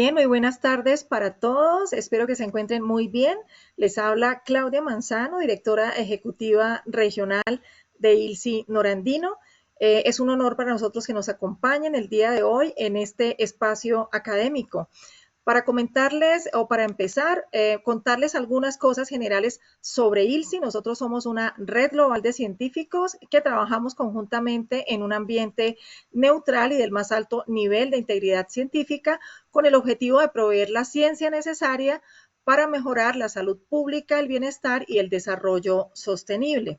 Bien, muy buenas tardes para todos. Espero que se encuentren muy bien. Les habla Claudia Manzano, directora ejecutiva regional de ILSI Norandino. Es un honor para nosotros que nos acompañen el día de hoy en este espacio académico. Para comentarles o para empezar, contarles algunas cosas generales sobre ILSI. Nosotros somos una red global de científicos que trabajamos conjuntamente en un ambiente neutral y del más alto nivel de integridad científica con el objetivo de proveer la ciencia necesaria para mejorar la salud pública, el bienestar y el desarrollo sostenible.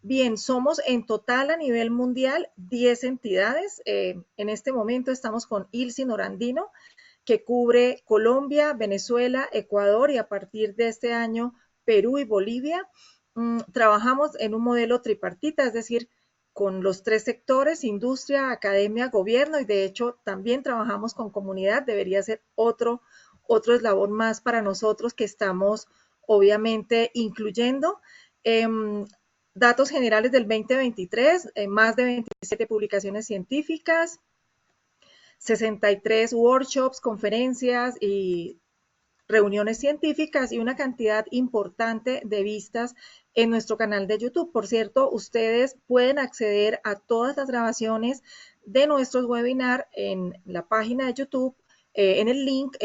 Bien, somos en total a nivel mundial 10 entidades. En este momento estamos con ILSI Norandino, que cubre Colombia, Venezuela, Ecuador y a partir de este año Perú y Bolivia. Trabajamos en un modelo tripartita, es decir, con los tres sectores, industria, academia, gobierno, y de hecho también trabajamos con comunidad. Debería ser otro eslabón más para nosotros que estamos obviamente incluyendo. Datos generales del 2023, más de 27 publicaciones científicas, 63 workshops, conferencias y reuniones científicas y una cantidad importante de vistas en nuestro canal de YouTube. Por cierto, ustedes pueden acceder a todas las grabaciones de nuestros webinars en la página de YouTube, en el link,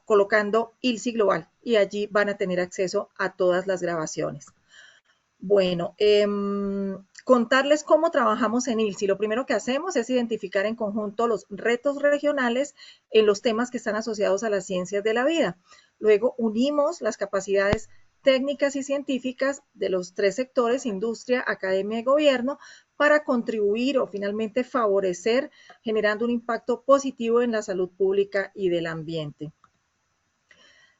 colocando ILSI Global, y allí van a tener acceso a todas las grabaciones. Bueno, contarles cómo trabajamos en ILSI. Lo primero que hacemos es identificar en conjunto los retos regionales en los temas que están asociados a las ciencias de la vida. Luego unimos las capacidades técnicas y científicas de los tres sectores, industria, academia y gobierno, para contribuir o finalmente favorecer, generando un impacto positivo en la salud pública y del ambiente.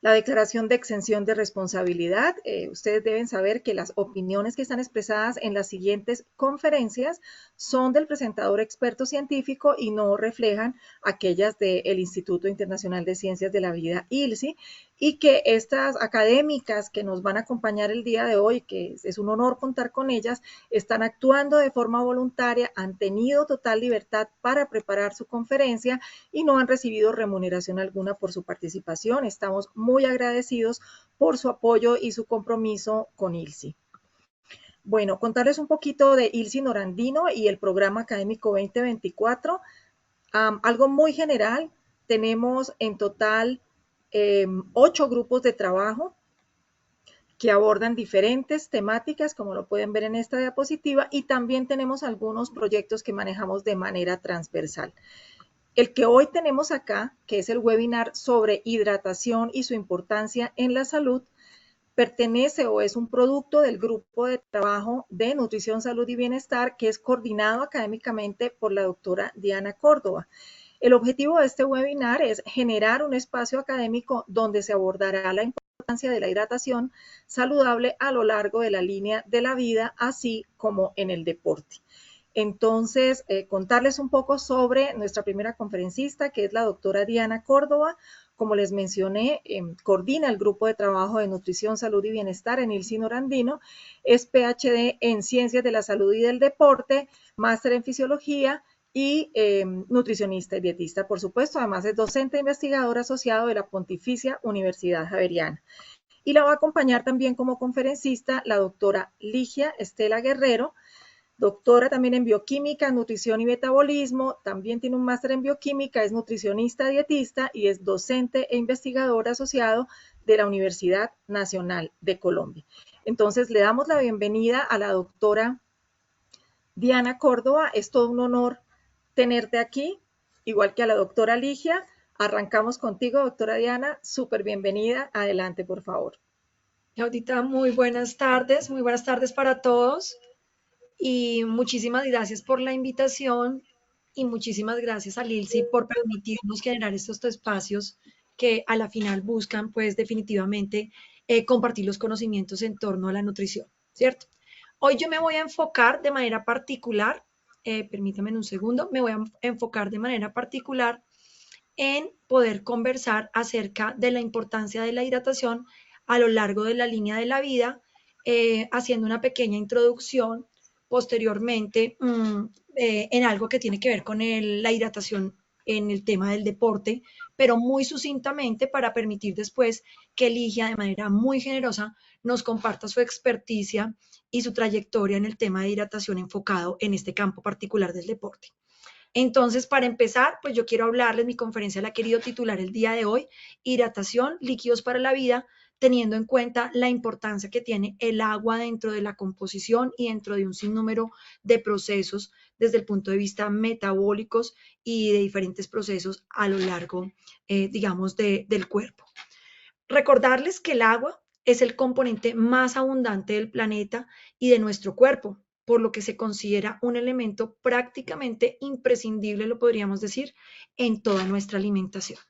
La declaración de exención de responsabilidad. Ustedes deben saber que las opiniones que están expresadas en las siguientes conferencias son del presentador experto científico y no reflejan aquellas del Instituto Internacional de Ciencias de la Vida, ILSI, y que estas académicas que nos van a acompañar el día de hoy, que es un honor contar con ellas, están actuando de forma voluntaria, han tenido total libertad para preparar su conferencia y no han recibido remuneración alguna por su participación. Estamos muy agradecidos por su apoyo y su compromiso con ILSI. Bueno, contarles un poquito de ILSI Norandino y el programa académico 2024. Algo muy general, tenemos en total 8 grupos de trabajo que abordan diferentes temáticas, como lo pueden ver en esta diapositiva, y también tenemos algunos proyectos que manejamos de manera transversal. El que hoy tenemos acá, que es el webinar sobre hidratación y su importancia en la salud, pertenece o es un producto del grupo de trabajo de nutrición, salud y bienestar, que es coordinado académicamente por la doctora Diana Córdoba. El objetivo de este webinar es generar un espacio académico donde se abordará la importancia de la hidratación saludable a lo largo de la línea de la vida, así como en el deporte. Entonces, contarles un poco sobre nuestra primera conferencista, que es la doctora Diana Córdoba. Como les mencioné, coordina el grupo de trabajo de nutrición, salud y bienestar en ILSI Norandino, es PhD en ciencias de la salud y del deporte, máster en fisiología y nutricionista y dietista, por supuesto. Además es docente e investigador asociado de la Pontificia Universidad Javeriana. Y la va a acompañar también como conferencista la doctora Ligia Estela Guerrero, doctora también en bioquímica, nutrición y metabolismo, también tiene un máster en bioquímica, es nutricionista dietista y es docente e investigador asociado de la Universidad Nacional de Colombia. Entonces le damos la bienvenida a la doctora Diana Córdoba. Es todo un honor tenerte aquí, igual que a la doctora Ligia. Arrancamos contigo, doctora Diana, súper bienvenida. Adelante, por favor. Claudita, muy buenas tardes para todos y muchísimas gracias por la invitación y muchísimas gracias a Lilsi por permitirnos generar estos espacios que a la final buscan pues definitivamente compartir los conocimientos en torno a la nutrición, ¿cierto? Hoy yo me voy a enfocar de manera particular, permítame un segundo, me voy a enfocar de manera particular en poder conversar acerca de la importancia de la hidratación a lo largo de la línea de la vida, haciendo una pequeña introducción posteriormente en algo que tiene que ver con la hidratación en el tema del deporte, pero muy sucintamente para permitir después que Ligia de manera muy generosa nos comparta su experticia y su trayectoria en el tema de hidratación enfocado en este campo particular del deporte. Entonces, para empezar, pues yo quiero hablarles, mi conferencia la he querido titular el día de hoy, hidratación, líquidos para la vida, teniendo en cuenta la importancia que tiene el agua dentro de la composición y dentro de un sinnúmero de procesos desde el punto de vista metabólicos y de diferentes procesos a lo largo, digamos, del cuerpo. Recordarles que el agua es el componente más abundante del planeta y de nuestro cuerpo, por lo que se considera un elemento prácticamente imprescindible, lo podríamos decir, en toda nuestra alimentación.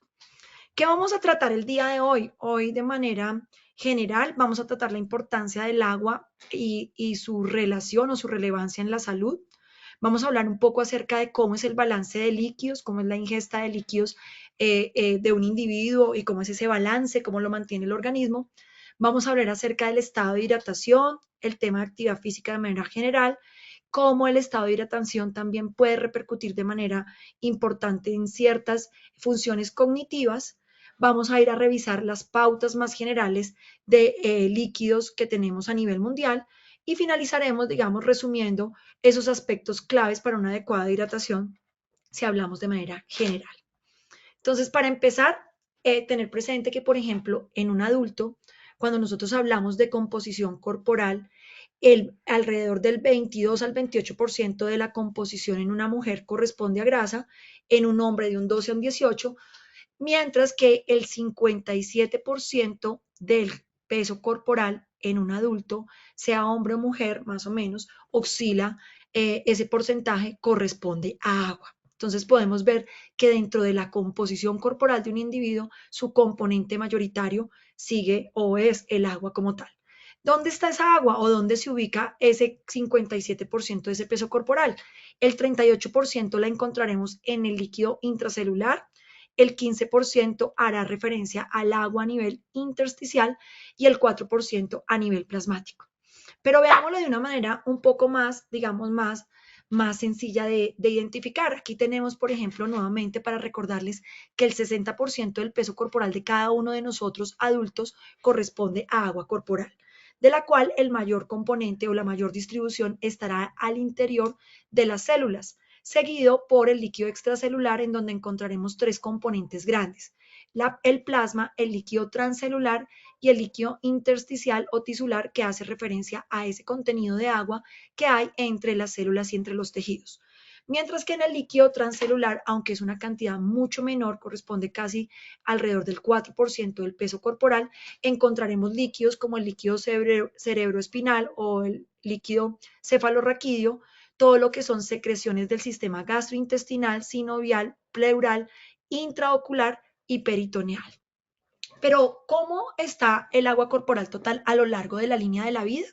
¿Qué vamos a tratar el día de hoy? Hoy de manera general vamos a tratar la importancia del agua y su relación o su relevancia en la salud. Vamos a hablar un poco acerca de cómo es el balance de líquidos, cómo es la ingesta de líquidos de un individuo y cómo es ese balance, cómo lo mantiene el organismo. Vamos a hablar acerca del estado de hidratación, el tema de actividad física de manera general, cómo el estado de hidratación también puede repercutir de manera importante en ciertas funciones cognitivas. Vamos a ir a revisar las pautas más generales de líquidos que tenemos a nivel mundial y finalizaremos, digamos, resumiendo esos aspectos claves para una adecuada hidratación si hablamos de manera general. Entonces, para empezar, tener presente que, por ejemplo, en un adulto, cuando nosotros hablamos de composición corporal, alrededor del 22 al 28% de la composición en una mujer corresponde a grasa, en un hombre de un 12 a un 18%, mientras que el 57% del peso corporal en un adulto, sea hombre o mujer, más o menos, oscila, ese porcentaje corresponde a agua. Entonces podemos ver que dentro de la composición corporal de un individuo, su componente mayoritario sigue o es el agua como tal. ¿Dónde está esa agua o dónde se ubica ese 57% de ese peso corporal? El 38% la encontraremos en el líquido intracelular, el 15% hará referencia al agua a nivel intersticial y el 4% a nivel plasmático. Pero veámoslo de una manera un poco más, digamos, más sencilla de identificar. Aquí tenemos, por ejemplo, nuevamente para recordarles que el 60% del peso corporal de cada uno de nosotros adultos corresponde a agua corporal, de la cual el mayor componente o la mayor distribución estará al interior de las células, seguido por el líquido extracelular, en donde encontraremos tres componentes grandes: el plasma, el líquido transcelular y el líquido intersticial o tisular, que hace referencia a ese contenido de agua que hay entre las células y entre los tejidos. Mientras que en el líquido transcelular, aunque es una cantidad mucho menor, corresponde casi alrededor del 4% del peso corporal, encontraremos líquidos como el líquido cerebroespinal o el líquido cefalorraquídeo, todo lo que son secreciones del sistema gastrointestinal, sinovial, pleural, intraocular y peritoneal. Pero, ¿cómo está el agua corporal total a lo largo de la línea de la vida?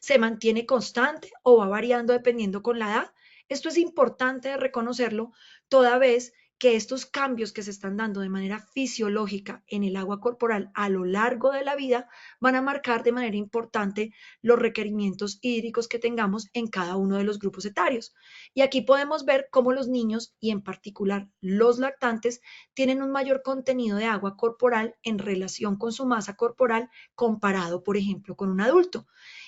¿Se mantiene constante o va variando dependiendo con la edad? Esto es importante reconocerlo, toda vez que estos cambios que se están dando de manera fisiológica en el agua corporal a lo largo de la vida van a marcar de manera importante los requerimientos hídricos que tengamos en cada uno de los grupos etarios. Y aquí podemos ver cómo los niños, y en particular los lactantes, tienen un mayor contenido de agua corporal en relación con su masa corporal comparado, por ejemplo, con un adulto,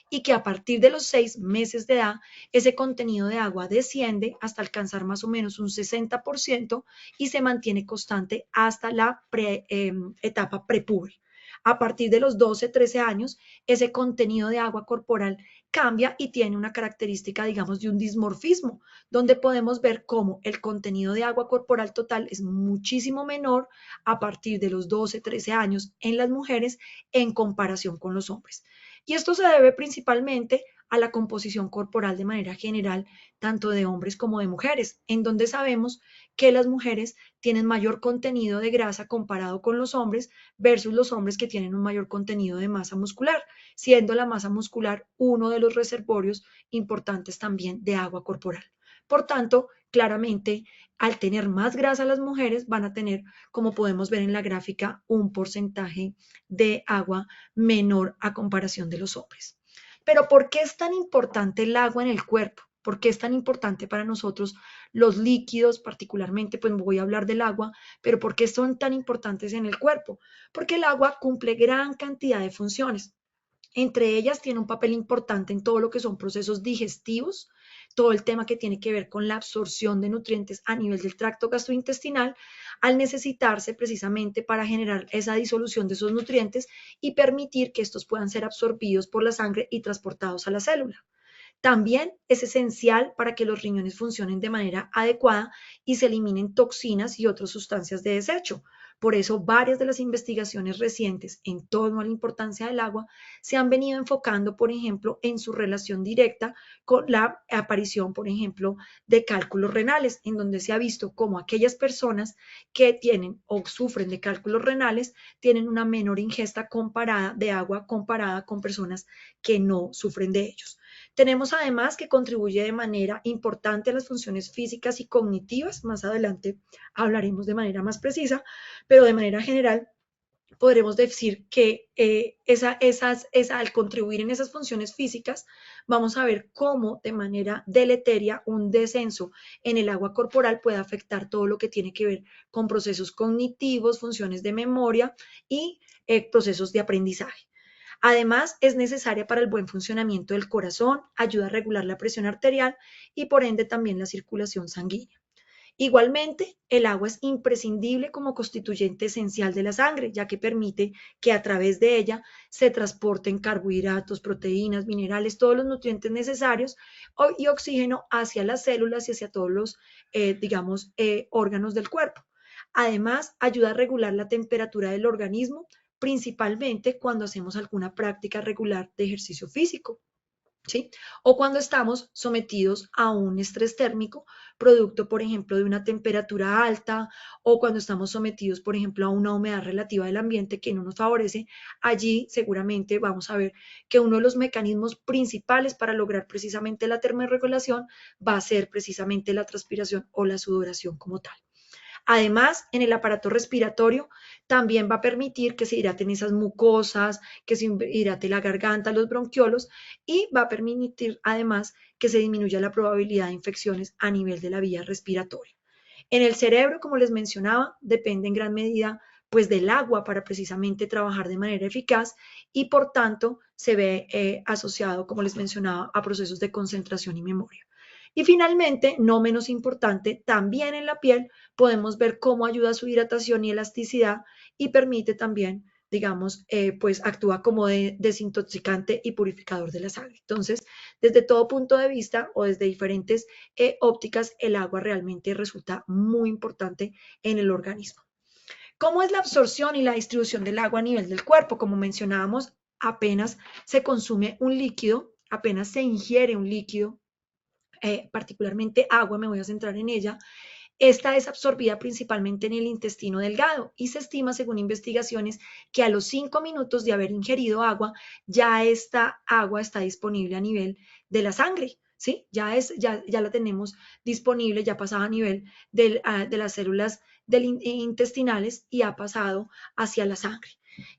y que a partir de los 6 meses de edad ese contenido de agua desciende hasta alcanzar más o menos un 60% y se mantiene constante hasta la etapa prepúber. A partir de los 12-13 años, ese contenido de agua corporal cambia y tiene una característica, digamos, de un dismorfismo, donde podemos ver cómo el contenido de agua corporal total es muchísimo menor a partir de los 12-13 años en las mujeres en comparación con los hombres. Y esto se debe principalmente a la composición corporal de manera general, tanto de hombres como de mujeres, en donde sabemos que las mujeres tienen mayor contenido de grasa comparado con los hombres versus los hombres que tienen un mayor contenido de masa muscular, siendo la masa muscular uno de los reservorios importantes también de agua corporal. Por tanto, claramente, al tener más grasa las mujeres van a tener, como podemos ver en la gráfica, un porcentaje de agua menor a comparación de los hombres. Pero ¿por qué es tan importante el agua en el cuerpo? ¿Por qué es tan importante para nosotros los líquidos? Particularmente, pues voy a hablar del agua, pero ¿por qué son tan importantes en el cuerpo? Porque el agua cumple gran cantidad de funciones. Entre ellas tiene un papel importante en todo lo que son procesos digestivos, todo el tema que tiene que ver con la absorción de nutrientes a nivel del tracto gastrointestinal, al necesitarse precisamente para generar esa disolución de esos nutrientes y permitir que estos puedan ser absorbidos por la sangre y transportados a la célula. También es esencial para que los riñones funcionen de manera adecuada y se eliminen toxinas y otras sustancias de desecho. Por eso, varias de las investigaciones recientes en torno a la importancia del agua se han venido enfocando, por ejemplo, en su relación directa con la aparición, por ejemplo, de cálculos renales, en donde se ha visto cómo aquellas personas que tienen o sufren de cálculos renales tienen una menor ingesta comparada de agua comparada con personas que no sufren de ellos. Tenemos además que contribuye de manera importante a las funciones físicas y cognitivas. Más adelante hablaremos de manera más precisa, pero de manera general podremos decir que al contribuir en esas funciones físicas, vamos a ver cómo de manera deleteria un descenso en el agua corporal puede afectar todo lo que tiene que ver con procesos cognitivos, funciones de memoria y procesos de aprendizaje. Además, es necesaria para el buen funcionamiento del corazón, ayuda a regular la presión arterial y por ende también la circulación sanguínea. Igualmente, el agua es imprescindible como constituyente esencial de la sangre, ya que permite que a través de ella se transporten carbohidratos, proteínas, minerales, todos los nutrientes necesarios y oxígeno hacia las células y hacia todos los, órganos del cuerpo. Además, ayuda a regular la temperatura del organismo, principalmente cuando hacemos alguna práctica regular de ejercicio físico. ¿Sí? O cuando estamos sometidos a un estrés térmico, producto, por ejemplo, de una temperatura alta, o cuando estamos sometidos, por ejemplo, a una humedad relativa del ambiente que no nos favorece, allí seguramente vamos a ver que uno de los mecanismos principales para lograr precisamente la termorregulación va a ser precisamente la transpiración o la sudoración como tal. Además, en el aparato respiratorio también va a permitir que se hidraten esas mucosas, que se hidrate la garganta, los bronquiolos y va a permitir además que se disminuya la probabilidad de infecciones a nivel de la vía respiratoria. En el cerebro, como les mencionaba, depende en gran medida pues del agua para precisamente trabajar de manera eficaz y por tanto se ve asociado, como les mencionaba, a procesos de concentración y memoria. Y finalmente, no menos importante, también en la piel podemos ver cómo ayuda a su hidratación y elasticidad y permite también, pues actúa como desintoxicante y purificador de la sangre. Entonces, desde todo punto de vista o desde diferentes ópticas, el agua realmente resulta muy importante en el organismo. ¿Cómo es la absorción y la distribución del agua a nivel del cuerpo? Como mencionábamos, apenas se consume un líquido, apenas se ingiere un líquido, particularmente agua, me voy a centrar en ella. Esta es absorbida principalmente en el intestino delgado y se estima, según investigaciones, que a los 5 minutos de haber ingerido agua, ya esta agua está disponible a nivel de la sangre. ¿Sí? Ya la tenemos disponible, ya pasaba a nivel de las células intestinales y ha pasado hacia la sangre.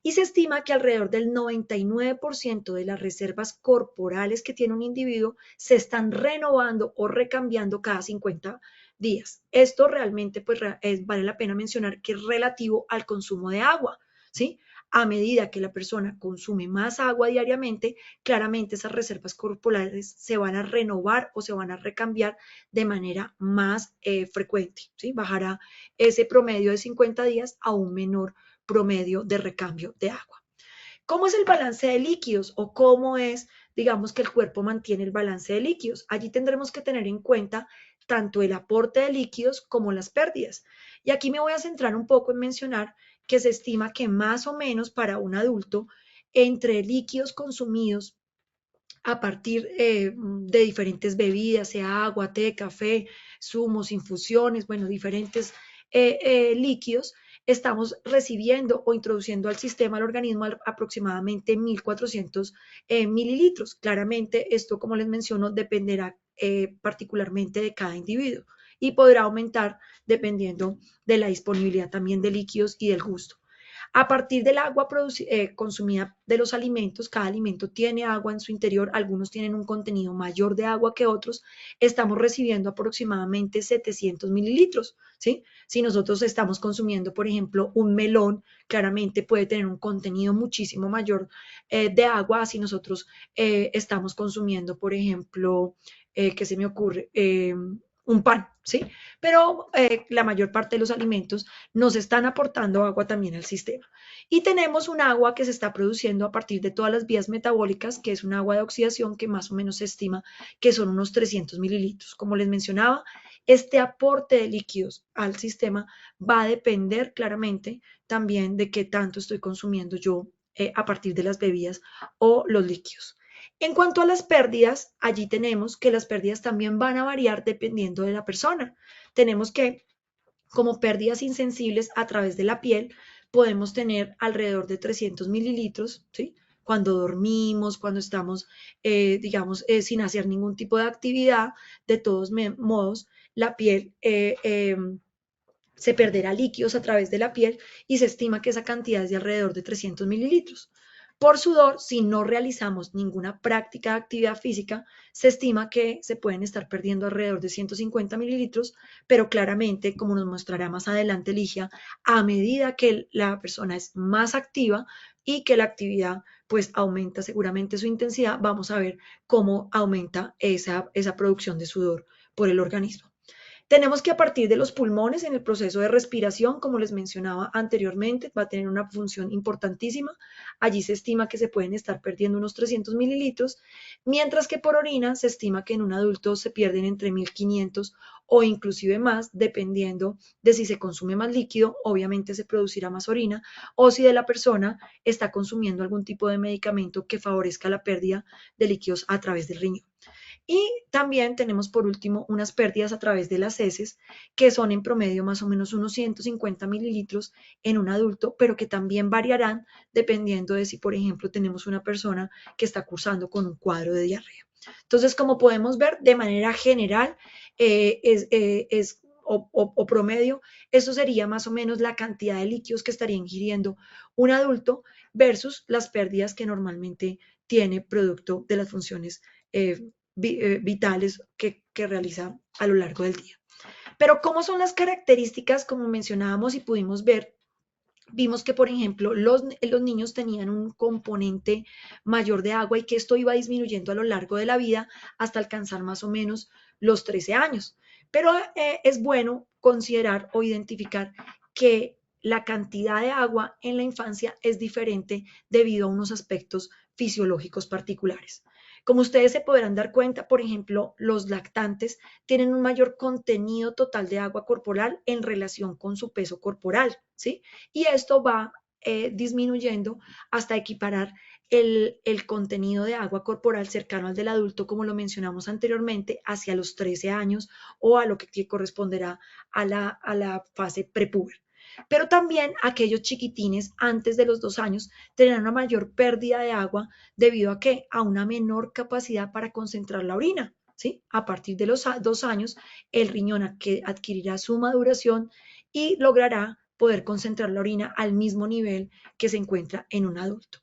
Y se estima que alrededor del 99% de las reservas corporales que tiene un individuo se están renovando o recambiando cada 50 días. Esto realmente pues vale la pena mencionar que es relativo al consumo de agua, ¿sí? A medida que la persona consume más agua diariamente, claramente esas reservas corporales se van a renovar o se van a recambiar de manera más frecuente, ¿sí? Bajará ese promedio de 50 días a un menor promedio de recambio de agua. ¿Cómo es el balance de líquidos o cómo es, digamos, que el cuerpo mantiene el balance de líquidos? Allí tendremos que tener en cuenta tanto el aporte de líquidos como las pérdidas. Y aquí me voy a centrar un poco en mencionar que se estima que más o menos para un adulto, entre líquidos consumidos a partir de diferentes bebidas, sea agua, té, café, zumos, infusiones, bueno, diferentes líquidos, estamos recibiendo o introduciendo al sistema, al organismo, aproximadamente 1.400 mililitros. Claramente, esto, como les menciono, dependerá particularmente de cada individuo y podrá aumentar dependiendo de la disponibilidad también de líquidos y del gusto. A partir del agua consumida de los alimentos, cada alimento tiene agua en su interior, algunos tienen un contenido mayor de agua que otros, estamos recibiendo aproximadamente 700 mililitros, ¿sí? Si nosotros estamos consumiendo, por ejemplo, un melón, claramente puede tener un contenido muchísimo mayor de agua si nosotros estamos consumiendo, por ejemplo, ¿qué se me ocurre? Un pan, ¿sí? Pero la mayor parte de los alimentos nos están aportando agua también al sistema. Y tenemos un agua que se está produciendo a partir de todas las vías metabólicas, que es un agua de oxidación que más o menos se estima que son unos 300 mililitros. Como les mencionaba, este aporte de líquidos al sistema va a depender claramente también de qué tanto estoy consumiendo yo a partir de las bebidas o los líquidos. En cuanto a las pérdidas, allí tenemos que las pérdidas también van a variar dependiendo de la persona. Tenemos que, como pérdidas insensibles a través de la piel, podemos tener alrededor de 300 mililitros, ¿sí? Cuando dormimos, cuando estamos, digamos, sin hacer ningún tipo de actividad, de todos modos, la piel se perderá líquidos a través de la piel y se estima que esa cantidad es de alrededor de 300 mililitros. Por sudor, si no realizamos ninguna práctica de actividad física, se estima que se pueden estar perdiendo alrededor de 150 mililitros, pero claramente, como nos mostrará más adelante Ligia, a medida que la persona es más activa y que la actividad pues aumenta seguramente su intensidad, vamos a ver cómo aumenta esa producción de sudor por el organismo. Tenemos que a partir de los pulmones en el proceso de respiración, como les mencionaba anteriormente, va a tener una función importantísima. Allí se estima que se pueden estar perdiendo unos 300 mililitros, mientras que por orina se estima que en un adulto se pierden entre 1500 o inclusive más, dependiendo de si se consume más líquido, obviamente se producirá más orina, o si de la persona está consumiendo algún tipo de medicamento que favorezca la pérdida de líquidos a través del riñón. Y también tenemos por último unas pérdidas a través de las heces, que son en promedio más o menos unos 150 mililitros en un adulto, pero que también variarán dependiendo de si, por ejemplo, tenemos una persona que está cursando con un cuadro de diarrea. Entonces, como podemos ver, de manera general, o promedio, eso sería más o menos la cantidad de líquidos que estaría ingiriendo un adulto versus las pérdidas que normalmente tiene producto de las funciones vitales que realiza a lo largo del día. Pero ¿cómo son las características? Como mencionábamos y pudimos ver, vimos que, por ejemplo, los niños tenían un componente mayor de agua y que esto iba disminuyendo a lo largo de la vida hasta alcanzar más o menos los 13 años. Pero es bueno considerar o identificar que la cantidad de agua en la infancia es diferente debido a unos aspectos fisiológicos particulares. Como ustedes se podrán dar cuenta, por ejemplo, los lactantes tienen un mayor contenido total de agua corporal en relación con su peso corporal, ¿sí? Y esto va disminuyendo hasta equiparar el contenido de agua corporal cercano al del adulto, como lo mencionamos anteriormente, hacia los 13 años o a lo que corresponderá a la fase prepúber. Pero también aquellos chiquitines antes de los 2 años tendrán una mayor pérdida de agua debido a que a una menor capacidad para concentrar la orina. ¿Sí? A partir de los 2 años, el riñón adquirirá su maduración y logrará poder concentrar la orina al mismo nivel que se encuentra en un adulto.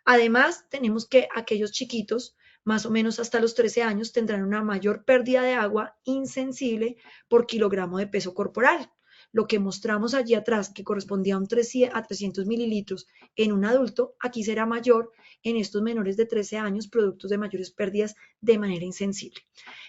Además, tenemos que aquellos chiquitos, más o menos hasta los 13 años, tendrán una mayor pérdida de agua insensible por kilogramo de peso corporal. Lo que mostramos allí atrás, que correspondía a 300 mililitros en un adulto, aquí será mayor en estos menores de 13 años, productos de mayores pérdidas de manera insensible.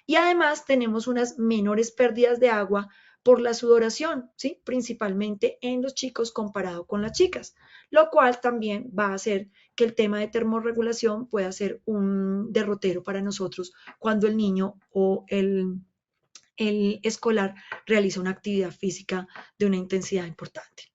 Y además tenemos unas menores pérdidas de agua por la sudoración, ¿sí? Principalmente en los chicos comparado con las chicas, lo cual también va a hacer que el tema de termorregulación pueda ser un derrotero para nosotros cuando el niño o el escolar realiza una actividad física de una intensidad importante.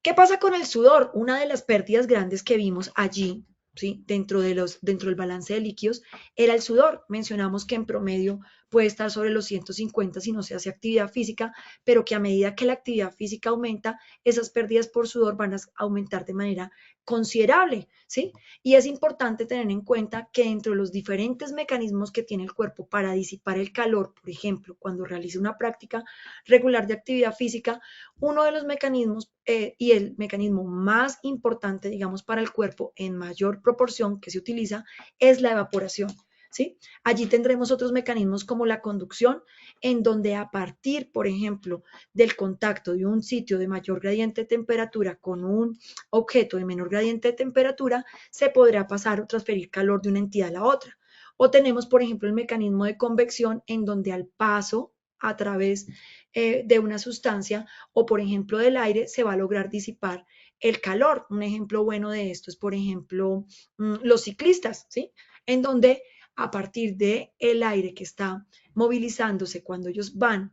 ¿Qué pasa con el sudor? Una de las pérdidas grandes que vimos allí, ¿sí? dentro del balance de líquidos era el sudor. Mencionamos que en promedio puede estar sobre los 150 si no se hace actividad física, pero que a medida que la actividad física aumenta, esas pérdidas por sudor van a aumentar de manera considerable, ¿sí? Y es importante tener en cuenta que entre los diferentes mecanismos que tiene el cuerpo para disipar el calor, por ejemplo, cuando realiza una práctica regular de actividad física, uno de los mecanismos y el mecanismo más importante, digamos, para el cuerpo en mayor proporción que se utiliza es la evaporación. ¿Sí? Allí tendremos otros mecanismos como la conducción, en donde a partir, por ejemplo, del contacto de un sitio de mayor gradiente de temperatura con un objeto de menor gradiente de temperatura, se podrá pasar o transferir calor de una entidad a la otra. O tenemos, por ejemplo, el mecanismo de convección, en donde al paso a través de una sustancia o, por ejemplo, del aire, se va a lograr disipar el calor. Un ejemplo bueno de esto es, por ejemplo, los ciclistas, ¿sí? En donde a partir del aire que está movilizándose cuando ellos van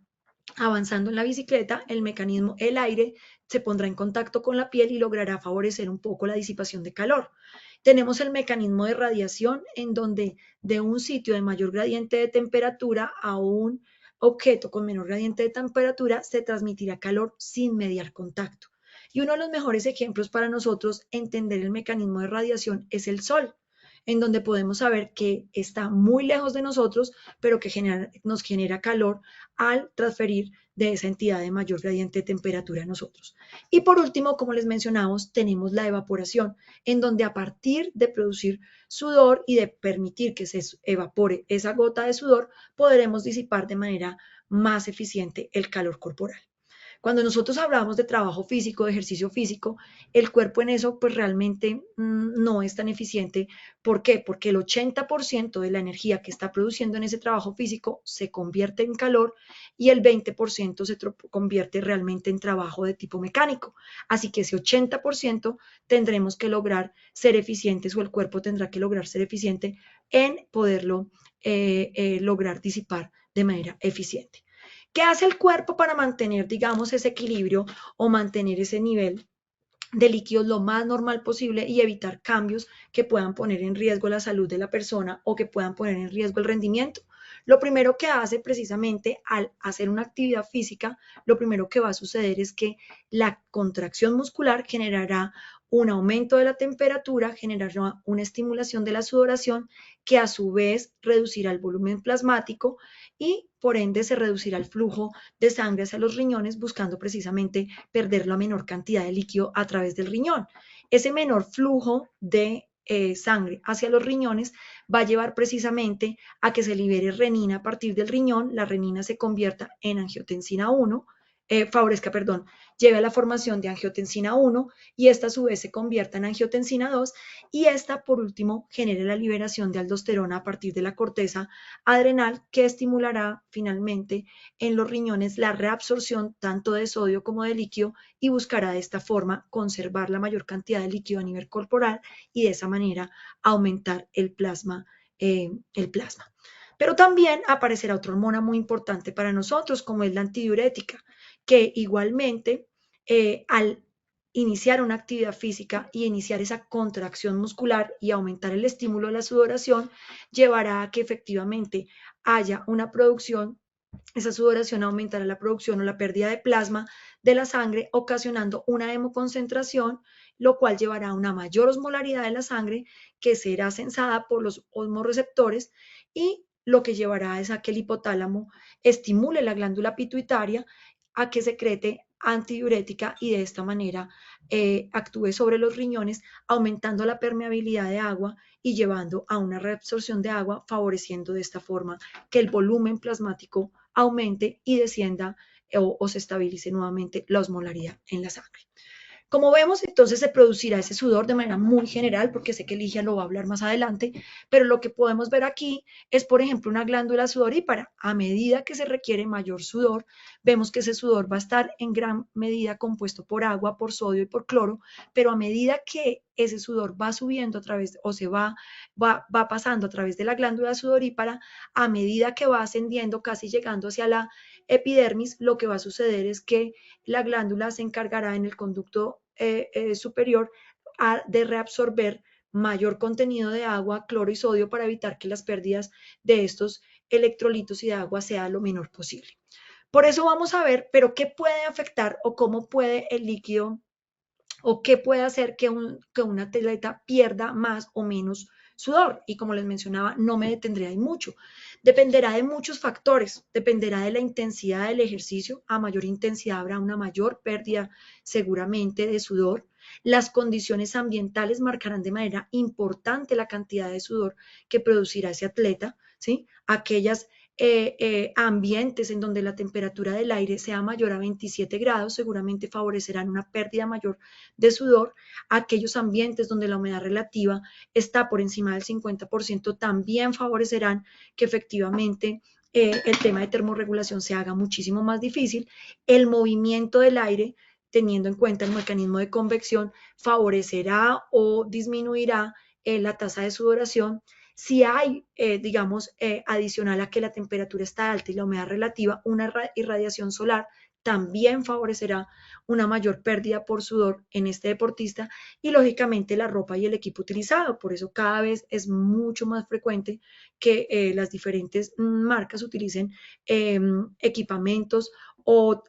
avanzando en la bicicleta, el mecanismo, el aire, se pondrá en contacto con la piel y logrará favorecer un poco la disipación de calor. Tenemos el mecanismo de radiación, en donde de un sitio de mayor gradiente de temperatura a un objeto con menor gradiente de temperatura se transmitirá calor sin mediar contacto. Y uno de los mejores ejemplos para nosotros entender el mecanismo de radiación es el sol, en donde podemos saber que está muy lejos de nosotros, pero que nos genera calor al transferir de esa entidad de mayor gradiente de temperatura a nosotros. Y por último, como les mencionamos, tenemos la evaporación, en donde a partir de producir sudor y de permitir que se evapore esa gota de sudor, podremos disipar de manera más eficiente el calor corporal. Cuando nosotros hablamos de trabajo físico, de ejercicio físico, el cuerpo en eso pues realmente no es tan eficiente. ¿Por qué? Porque el 80% de la energía que está produciendo en ese trabajo físico se convierte en calor y el 20% se convierte realmente en trabajo de tipo mecánico. Así que ese 80% tendremos que lograr ser eficientes o el cuerpo tendrá que lograr ser eficiente en poderlo lograr disipar de manera eficiente. ¿Qué hace el cuerpo para mantener, digamos, ese equilibrio o mantener ese nivel de líquidos lo más normal posible y evitar cambios que puedan poner en riesgo la salud de la persona o que puedan poner en riesgo el rendimiento? Lo primero que hace precisamente al hacer una actividad física, lo primero que va a suceder es que la contracción muscular generará un aumento de la temperatura, generará una estimulación de la sudoración que a su vez reducirá el volumen plasmático y por ende se reducirá el flujo de sangre hacia los riñones buscando precisamente perder la menor cantidad de líquido a través del riñón. Ese menor flujo de sangre hacia los riñones va a llevar precisamente a que se libere renina a partir del riñón, la renina se convierta en angiotensina 1, favorezca, perdón, lleve a la formación de angiotensina 1 y esta a su vez se convierta en angiotensina 2 y esta por último genere la liberación de aldosterona a partir de la corteza adrenal que estimulará finalmente en los riñones la reabsorción tanto de sodio como de líquido y buscará de esta forma conservar la mayor cantidad de líquido a nivel corporal y de esa manera aumentar el plasma. Pero también aparecerá otra hormona muy importante para nosotros, como es la antidiurética, que igualmente al iniciar una actividad física y iniciar esa contracción muscular y aumentar el estímulo de la sudoración, llevará a que efectivamente haya una producción, esa sudoración aumentará la producción o la pérdida de plasma de la sangre, ocasionando una hemoconcentración, lo cual llevará a una mayor osmolaridad de la sangre que será sensada por los osmoreceptores y lo que llevará es a que el hipotálamo estimule la glándula pituitaria a que secrete antidiurética y de esta manera actúe sobre los riñones, aumentando la permeabilidad de agua y llevando a una reabsorción de agua, favoreciendo de esta forma que el volumen plasmático aumente y descienda o se estabilice nuevamente la osmolaridad en la sangre. Como vemos, entonces se producirá ese sudor de manera muy general, porque sé que Ligia lo va a hablar más adelante, pero lo que podemos ver aquí es, por ejemplo, una glándula sudorípara. A medida que se requiere mayor sudor, vemos que ese sudor va a estar en gran medida compuesto por agua, por sodio y por cloro, pero a medida que ese sudor va subiendo a través o se va pasando a través de la glándula sudorípara, a medida que va ascendiendo, casi llegando hacia la epidermis, lo que va a suceder es que la glándula se encargará en el conducto superior de reabsorber mayor contenido de agua, cloro y sodio para evitar que las pérdidas de estos electrolitos y de agua sea lo menor posible. Por eso vamos a ver, pero qué puede afectar o cómo puede el líquido o qué puede hacer que un atleta pierda más o menos sudor. Y como les mencionaba, no me detendré ahí mucho. Dependerá de muchos factores, dependerá de la intensidad del ejercicio. A mayor intensidad habrá una mayor pérdida seguramente de sudor. Las condiciones ambientales marcarán de manera importante la cantidad de sudor que producirá ese atleta, ¿sí? Aquellas ambientes en donde la temperatura del aire sea mayor a 27 grados seguramente favorecerán una pérdida mayor de sudor. Aquellos ambientes donde la humedad relativa está por encima del 50% también favorecerán que efectivamente el tema de termorregulación se haga muchísimo más difícil. El movimiento del aire, teniendo en cuenta el mecanismo de convección, favorecerá o disminuirá la tasa de sudoración. Si hay, digamos, adicional a que la temperatura está alta y la humedad relativa, una irradiación solar también favorecerá una mayor pérdida por sudor en este deportista y lógicamente la ropa y el equipo utilizado. Por eso cada vez es mucho más frecuente que las diferentes marcas utilicen equipamientos o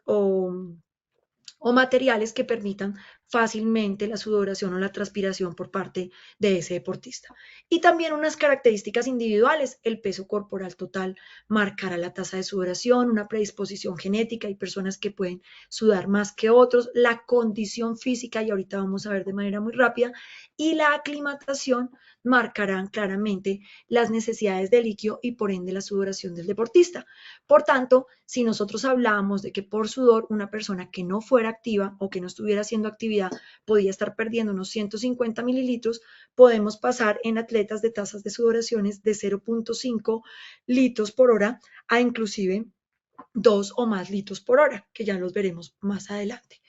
materiales que permitan fácilmente la sudoración o la transpiración por parte de ese deportista. Y también unas características individuales, el peso corporal total marcará la tasa de sudoración, una predisposición genética, hay personas que pueden sudar más que otros, la condición física, y ahorita vamos a ver de manera muy rápida, y la aclimatación marcarán claramente las necesidades de líquido y por ende la sudoración del deportista. Por tanto, si nosotros hablamos de que por sudor una persona que no fuera activa o que no estuviera haciendo actividad podía estar perdiendo unos 150 mililitros, podemos pasar en atletas de tasas de sudoraciones de 0.5 litros por hora a inclusive 2 o más litros por hora, que ya los veremos más adelante.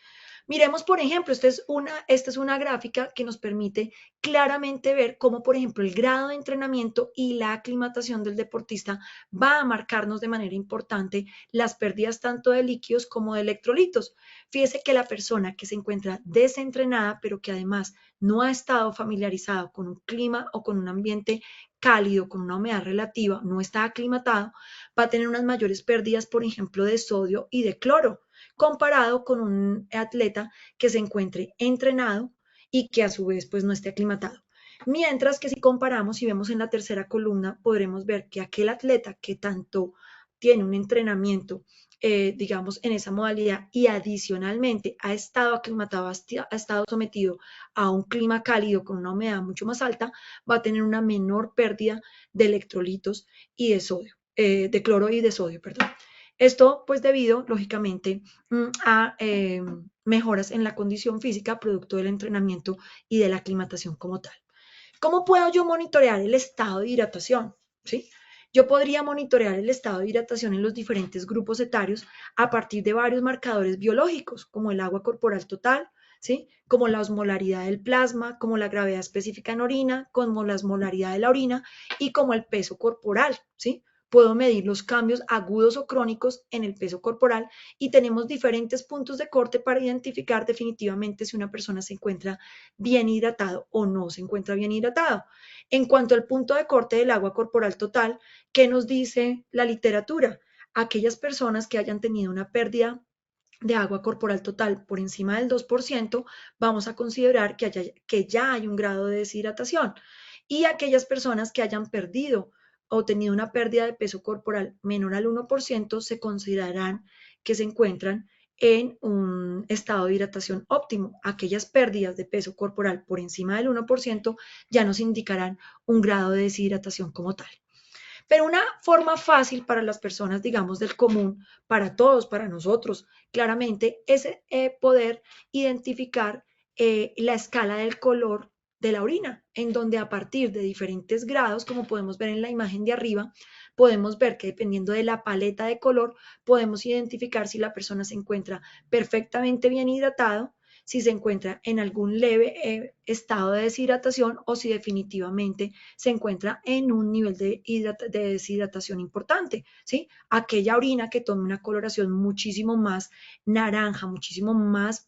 Miremos, por ejemplo, esta es una gráfica que nos permite claramente ver cómo, por ejemplo, el grado de entrenamiento y la aclimatación del deportista va a marcarnos de manera importante las pérdidas tanto de líquidos como de electrolitos. Fíjese que la persona que se encuentra desentrenada, pero que además no ha estado familiarizado con un clima o con un ambiente cálido, con una humedad relativa, no está aclimatado, va a tener unas mayores pérdidas, por ejemplo, de sodio y de cloro comparado con un atleta que se encuentre entrenado y que a su vez pues no esté aclimatado. Mientras que si comparamos y vemos en la tercera columna, podremos ver que aquel atleta que tanto tiene un entrenamiento, digamos, en esa modalidad y adicionalmente ha estado aclimatado, ha estado sometido a un clima cálido con una humedad mucho más alta, va a tener una menor pérdida de electrolitos y de sodio, de cloro y de sodio, perdón. Esto pues debido, lógicamente, a mejoras en la condición física producto del entrenamiento y de la aclimatación como tal. ¿Cómo puedo yo monitorear el estado de hidratación? ¿Sí? Yo podría monitorear el estado de hidratación en los diferentes grupos etarios a partir de varios marcadores biológicos, como el agua corporal total, ¿sí? Como la osmolaridad del plasma, como la gravedad específica en orina, como la osmolaridad de la orina y como el peso corporal, ¿sí? Puedo medir los cambios agudos o crónicos en el peso corporal y tenemos diferentes puntos de corte para identificar definitivamente si una persona se encuentra bien hidratado o no se encuentra bien hidratado. En cuanto al punto de corte del agua corporal total, ¿qué nos dice la literatura? Aquellas personas que hayan tenido una pérdida de agua corporal total por encima del 2%, vamos a considerar que ya hay un grado de deshidratación. Y aquellas personas que hayan perdido o tenido una pérdida de peso corporal menor al 1%, se considerarán que se encuentran en un estado de hidratación óptimo. Aquellas pérdidas de peso corporal por encima del 1% ya nos indicarán un grado de deshidratación como tal. Pero una forma fácil para las personas, digamos, del común, para todos, para nosotros, claramente, es poder identificar la escala del color de la orina, en donde a partir de diferentes grados, como podemos ver en la imagen de arriba, podemos ver que dependiendo de la paleta de color, podemos identificar si la persona se encuentra perfectamente bien hidratado, si se encuentra en algún leve estado de deshidratación o si definitivamente se encuentra en un nivel de deshidratación importante, ¿sí? Aquella orina que tome una coloración muchísimo más naranja, muchísimo más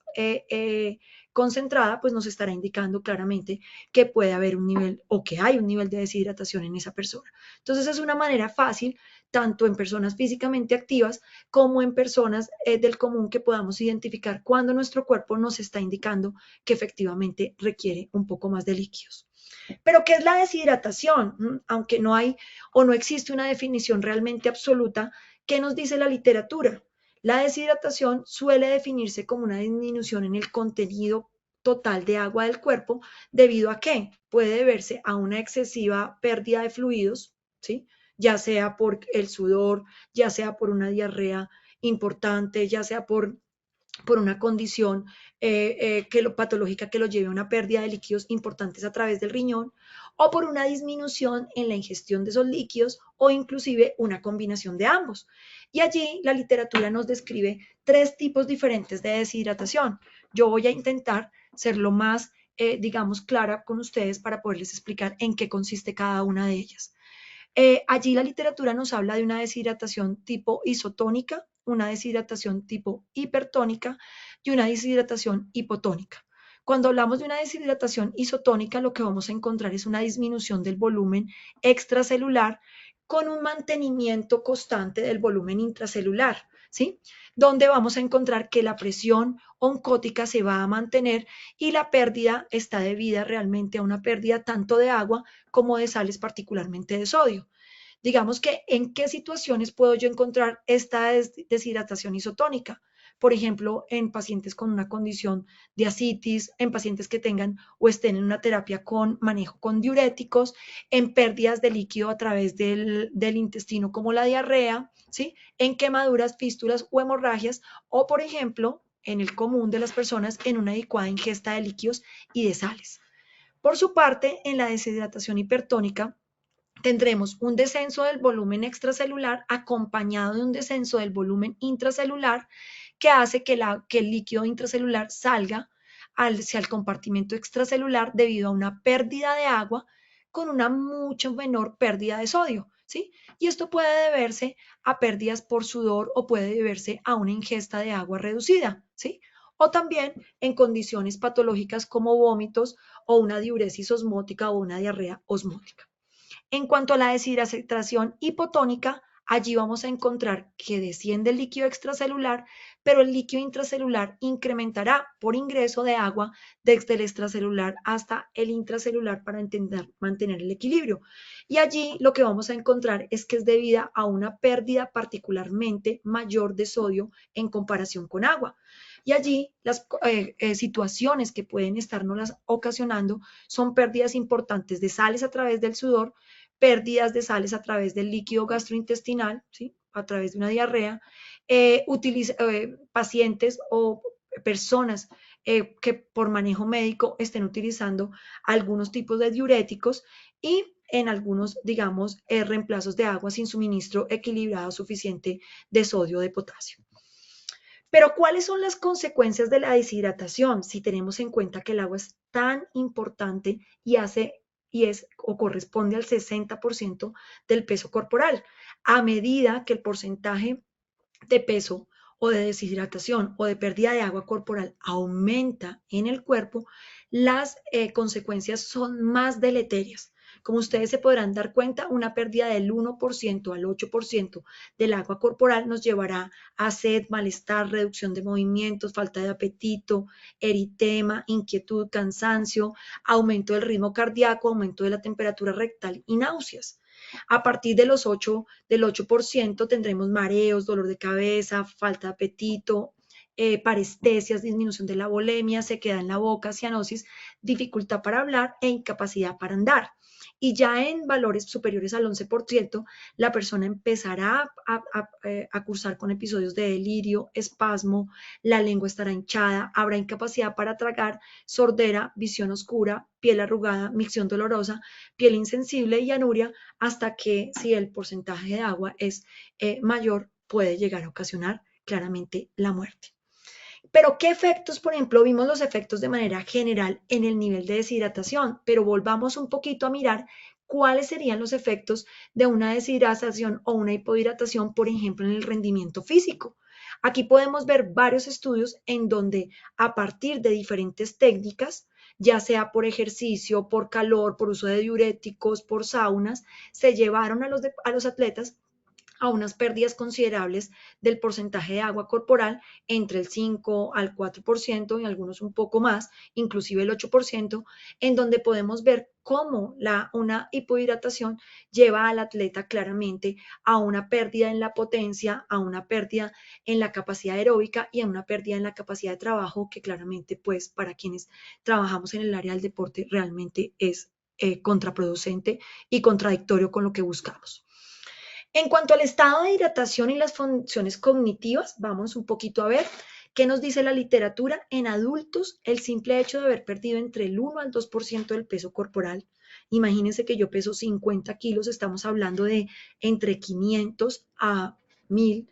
concentrada, pues nos estará indicando claramente que puede haber un nivel o que hay un nivel de deshidratación en esa persona. Entonces es una manera fácil, tanto en personas físicamente activas como en personas del común, que podamos identificar cuando nuestro cuerpo nos está indicando que efectivamente requiere un poco más de líquidos. Pero, ¿qué es la deshidratación? Aunque no hay o no existe una definición realmente absoluta, ¿qué nos dice la literatura? La deshidratación suele definirse como una disminución en el contenido total de agua del cuerpo, debido a que puede deberse a una excesiva pérdida de fluidos, ¿sí? Ya sea por el sudor, ya sea por una diarrea importante, ya sea por una condición patológica que lo lleve a una pérdida de líquidos importantes a través del riñón, o por una disminución en la ingestión de esos líquidos, o inclusive una combinación de ambos. Y allí la literatura nos describe 3 tipos diferentes de deshidratación. Yo voy a intentar ser lo más, digamos, clara con ustedes para poderles explicar en qué consiste cada una de ellas. Allí la literatura nos habla de una deshidratación tipo isotónica, una deshidratación tipo hipertónica y una deshidratación hipotónica. Cuando hablamos de una deshidratación isotónica, lo que vamos a encontrar es una disminución del volumen extracelular con un mantenimiento constante del volumen intracelular, ¿sí? Donde vamos a encontrar que la presión oncótica se va a mantener y la pérdida está debida realmente a una pérdida tanto de agua como de sales, particularmente de sodio. Digamos que en qué situaciones puedo yo encontrar esta deshidratación isotónica. Por ejemplo, en pacientes con una condición de ascitis, en pacientes que tengan o estén en una terapia con manejo con diuréticos, en pérdidas de líquido a través del intestino como la diarrea, ¿sí? En quemaduras, fístulas o hemorragias, o por ejemplo, en el común de las personas, en una adecuada ingesta de líquidos y de sales. Por su parte, en la deshidratación hipertónica, tendremos un descenso del volumen extracelular acompañado de un descenso del volumen intracelular, que hace que el líquido intracelular salga hacia el compartimento extracelular debido a una pérdida de agua con una mucho menor pérdida de sodio, ¿sí? Y esto puede deberse a pérdidas por sudor o puede deberse a una ingesta de agua reducida, ¿sí? O también en condiciones patológicas como vómitos o una diuresis osmótica o una diarrea osmótica. En cuanto a la deshidratación hipotónica, allí vamos a encontrar que desciende el líquido extracelular, pero el líquido intracelular incrementará por ingreso de agua desde el extracelular hasta el intracelular para mantener el equilibrio. Y allí lo que vamos a encontrar es que es debida a una pérdida particularmente mayor de sodio en comparación con agua. Y allí las situaciones que pueden estarnos ocasionando son pérdidas importantes de sales a través del sudor, pérdidas de sales a través del líquido gastrointestinal, ¿sí? A través de una diarrea, pacientes o personas que por manejo médico estén utilizando algunos tipos de diuréticos y en algunos, digamos, reemplazos de agua sin suministro equilibrado suficiente de sodio o de potasio. Pero, ¿cuáles son las consecuencias de la deshidratación si tenemos en cuenta que el agua es tan importante y es o corresponde al 60% del peso corporal? A medida que el porcentaje de peso o de deshidratación o de pérdida de agua corporal aumenta en el cuerpo, las consecuencias son más deleterias. Como ustedes se podrán dar cuenta, una pérdida del 1% al 8% del agua corporal nos llevará a sed, malestar, reducción de movimientos, falta de apetito, eritema, inquietud, cansancio, aumento del ritmo cardíaco, aumento de la temperatura rectal y náuseas. A partir del 8% tendremos mareos, dolor de cabeza, falta de apetito, parestesias, disminución de la volemia, sequedad en la boca, cianosis, dificultad para hablar e incapacidad para andar. Y ya en valores superiores al 11%, la persona empezará a cursar con episodios de delirio, espasmo, la lengua estará hinchada, habrá incapacidad para tragar, sordera, visión oscura, piel arrugada, micción dolorosa, piel insensible y anuria, hasta que si el porcentaje de agua es mayor, puede llegar a ocasionar claramente la muerte. Pero, ¿qué efectos? Por ejemplo, vimos los efectos de manera general en el nivel de deshidratación, pero volvamos un poquito a mirar cuáles serían los efectos de una deshidratación o una hipohidratación, por ejemplo, en el rendimiento físico. Aquí podemos ver varios estudios en donde a partir de diferentes técnicas, ya sea por ejercicio, por calor, por uso de diuréticos, por saunas, se llevaron a los atletas a unas pérdidas considerables del porcentaje de agua corporal entre el 5 al 4% y algunos un poco más, inclusive el 8%, en donde podemos ver cómo una hipohidratación lleva al atleta claramente a una pérdida en la potencia, a una pérdida en la capacidad aeróbica y a una pérdida en la capacidad de trabajo que claramente pues para quienes trabajamos en el área del deporte realmente es contraproducente y contradictorio con lo que buscamos. En cuanto al estado de hidratación y las funciones cognitivas, vamos un poquito a ver qué nos dice la literatura. En adultos, el simple hecho de haber perdido entre el 1 al 2% del peso corporal, imagínense que yo peso 50 kilos, estamos hablando de entre 500 a 1000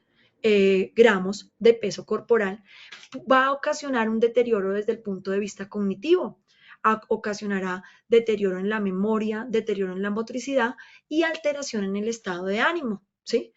gramos de peso corporal, va a ocasionar un deterioro desde el punto de vista cognitivo. Ocasionará deterioro en la memoria, deterioro en la motricidad y alteración en el estado de ánimo, ¿sí?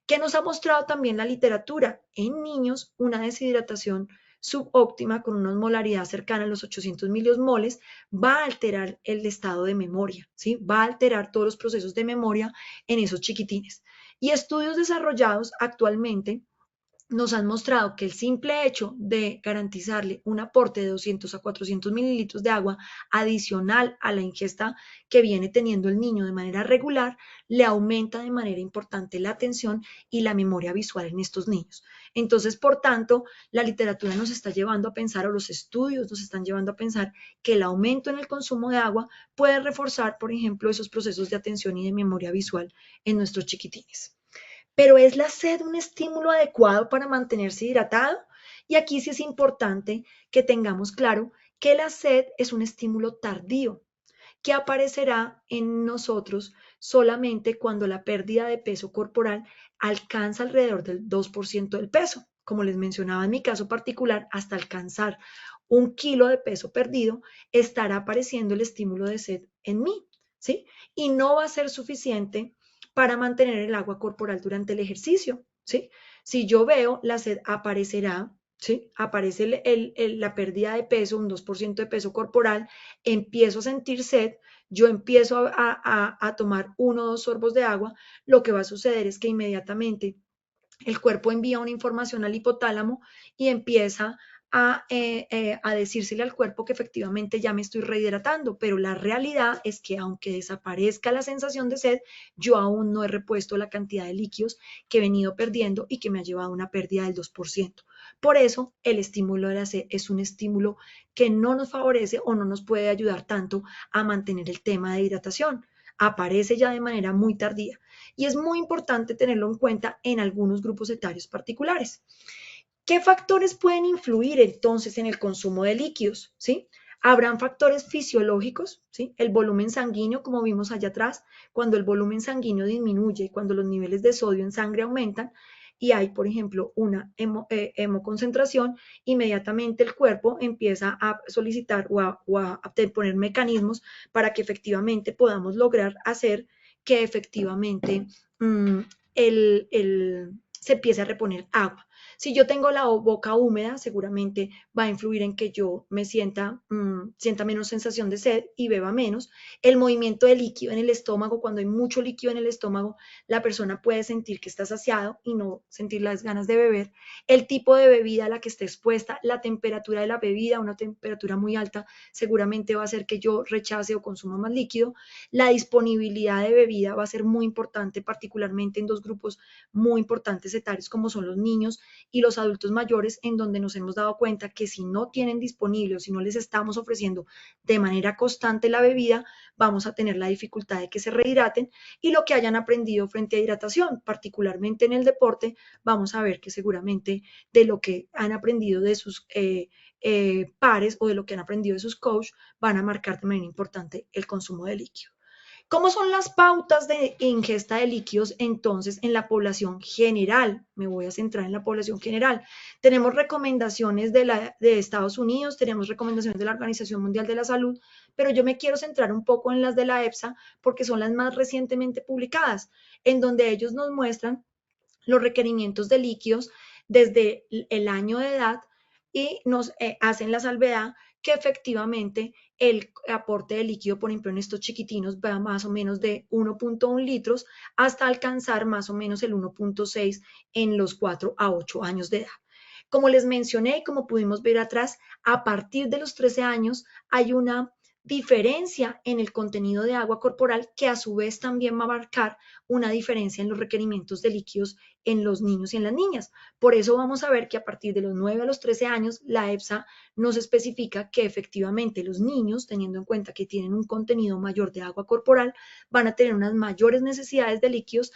¿Qué nos ha mostrado también la literatura? En niños, una deshidratación subóptima con una osmolaridad cercana a los 800 miliosmoles va a alterar el estado de memoria, ¿sí? Va a alterar todos los procesos de memoria en esos chiquitines. Y estudios desarrollados actualmente nos han mostrado que el simple hecho de garantizarle un aporte de 200 a 400 mililitros de agua adicional a la ingesta que viene teniendo el niño de manera regular, le aumenta de manera importante la atención y la memoria visual en estos niños. Entonces, por tanto, la literatura nos está llevando a pensar, o los estudios nos están llevando a pensar, que el aumento en el consumo de agua puede reforzar, por ejemplo, esos procesos de atención y de memoria visual en nuestros chiquitines. Pero ¿es la sed un estímulo adecuado para mantenerse hidratado? Y aquí sí es importante que tengamos claro que la sed es un estímulo tardío que aparecerá en nosotros solamente cuando la pérdida de peso corporal alcanza alrededor del 2% del peso. Como les mencionaba en mi caso particular, hasta alcanzar 1 kilo de peso perdido, estará apareciendo el estímulo de sed en mí, ¿sí? Y no va a ser suficiente para mantener el agua corporal durante el ejercicio, ¿sí? Si yo veo, la sed aparecerá, ¿sí? Aparece la pérdida de peso, un 2% de peso corporal, empiezo a sentir sed, yo empiezo a tomar 1 o 2 sorbos de agua, lo que va a suceder es que inmediatamente el cuerpo envía una información al hipotálamo y empieza a decírsele al cuerpo que efectivamente ya me estoy rehidratando, pero la realidad es que aunque desaparezca la sensación de sed, yo aún no he repuesto la cantidad de líquidos que he venido perdiendo y que me ha llevado a una pérdida del 2%. Por eso, el estímulo de la sed es un estímulo que no nos favorece o no nos puede ayudar tanto a mantener el tema de hidratación. Aparece ya de manera muy tardía y es muy importante tenerlo en cuenta en algunos grupos etarios particulares. ¿Qué factores pueden influir entonces en el consumo de líquidos? ¿Sí? Habrán factores fisiológicos, ¿sí? El volumen sanguíneo, como vimos allá atrás, cuando el volumen sanguíneo disminuye, cuando los niveles de sodio en sangre aumentan y hay, por ejemplo, una hemoconcentración, inmediatamente el cuerpo empieza a solicitar o a poner mecanismos para que efectivamente podamos lograr hacer que efectivamente se empiece a reponer agua. Si yo tengo la boca húmeda, seguramente va a influir en que yo me sienta menos sensación de sed y beba menos. El movimiento de líquido en el estómago, cuando hay mucho líquido en el estómago, la persona puede sentir que está saciado y no sentir las ganas de beber. El tipo de bebida a la que esté expuesta, la temperatura de la bebida, una temperatura muy alta, seguramente va a hacer que yo rechace o consuma más líquido. La disponibilidad de bebida va a ser muy importante, particularmente en 2 grupos muy importantes etarios como son los niños y los adultos mayores, en donde nos hemos dado cuenta que si no tienen disponible o si no les estamos ofreciendo de manera constante la bebida, vamos a tener la dificultad de que se rehidraten y lo que hayan aprendido frente a hidratación, particularmente en el deporte, vamos a ver que seguramente de lo que han aprendido de sus pares o de lo que han aprendido de sus coaches, van a marcar de manera importante el consumo de líquido. ¿Cómo son las pautas de ingesta de líquidos entonces en la población general? Me voy a centrar en la población general. Tenemos recomendaciones de Estados Unidos, tenemos recomendaciones de la Organización Mundial de la Salud, pero yo me quiero centrar un poco en las de la EFSA porque son las más recientemente publicadas, en donde ellos nos muestran los requerimientos de líquidos desde el año de edad y nos hacen la salvedad que efectivamente el aporte de líquido, por ejemplo, en estos chiquitinos va más o menos de 1.1 litros hasta alcanzar más o menos el 1.6 en los 4 a 8 años de edad. Como les mencioné y como pudimos ver atrás, a partir de los 13 años hay una diferencia en el contenido de agua corporal que a su vez también va a marcar una diferencia en los requerimientos de líquidos en los niños y en las niñas. Por eso vamos a ver que a partir de los 9 a los 13 años la EFSA nos especifica que efectivamente los niños, teniendo en cuenta que tienen un contenido mayor de agua corporal, van a tener unas mayores necesidades de líquidos,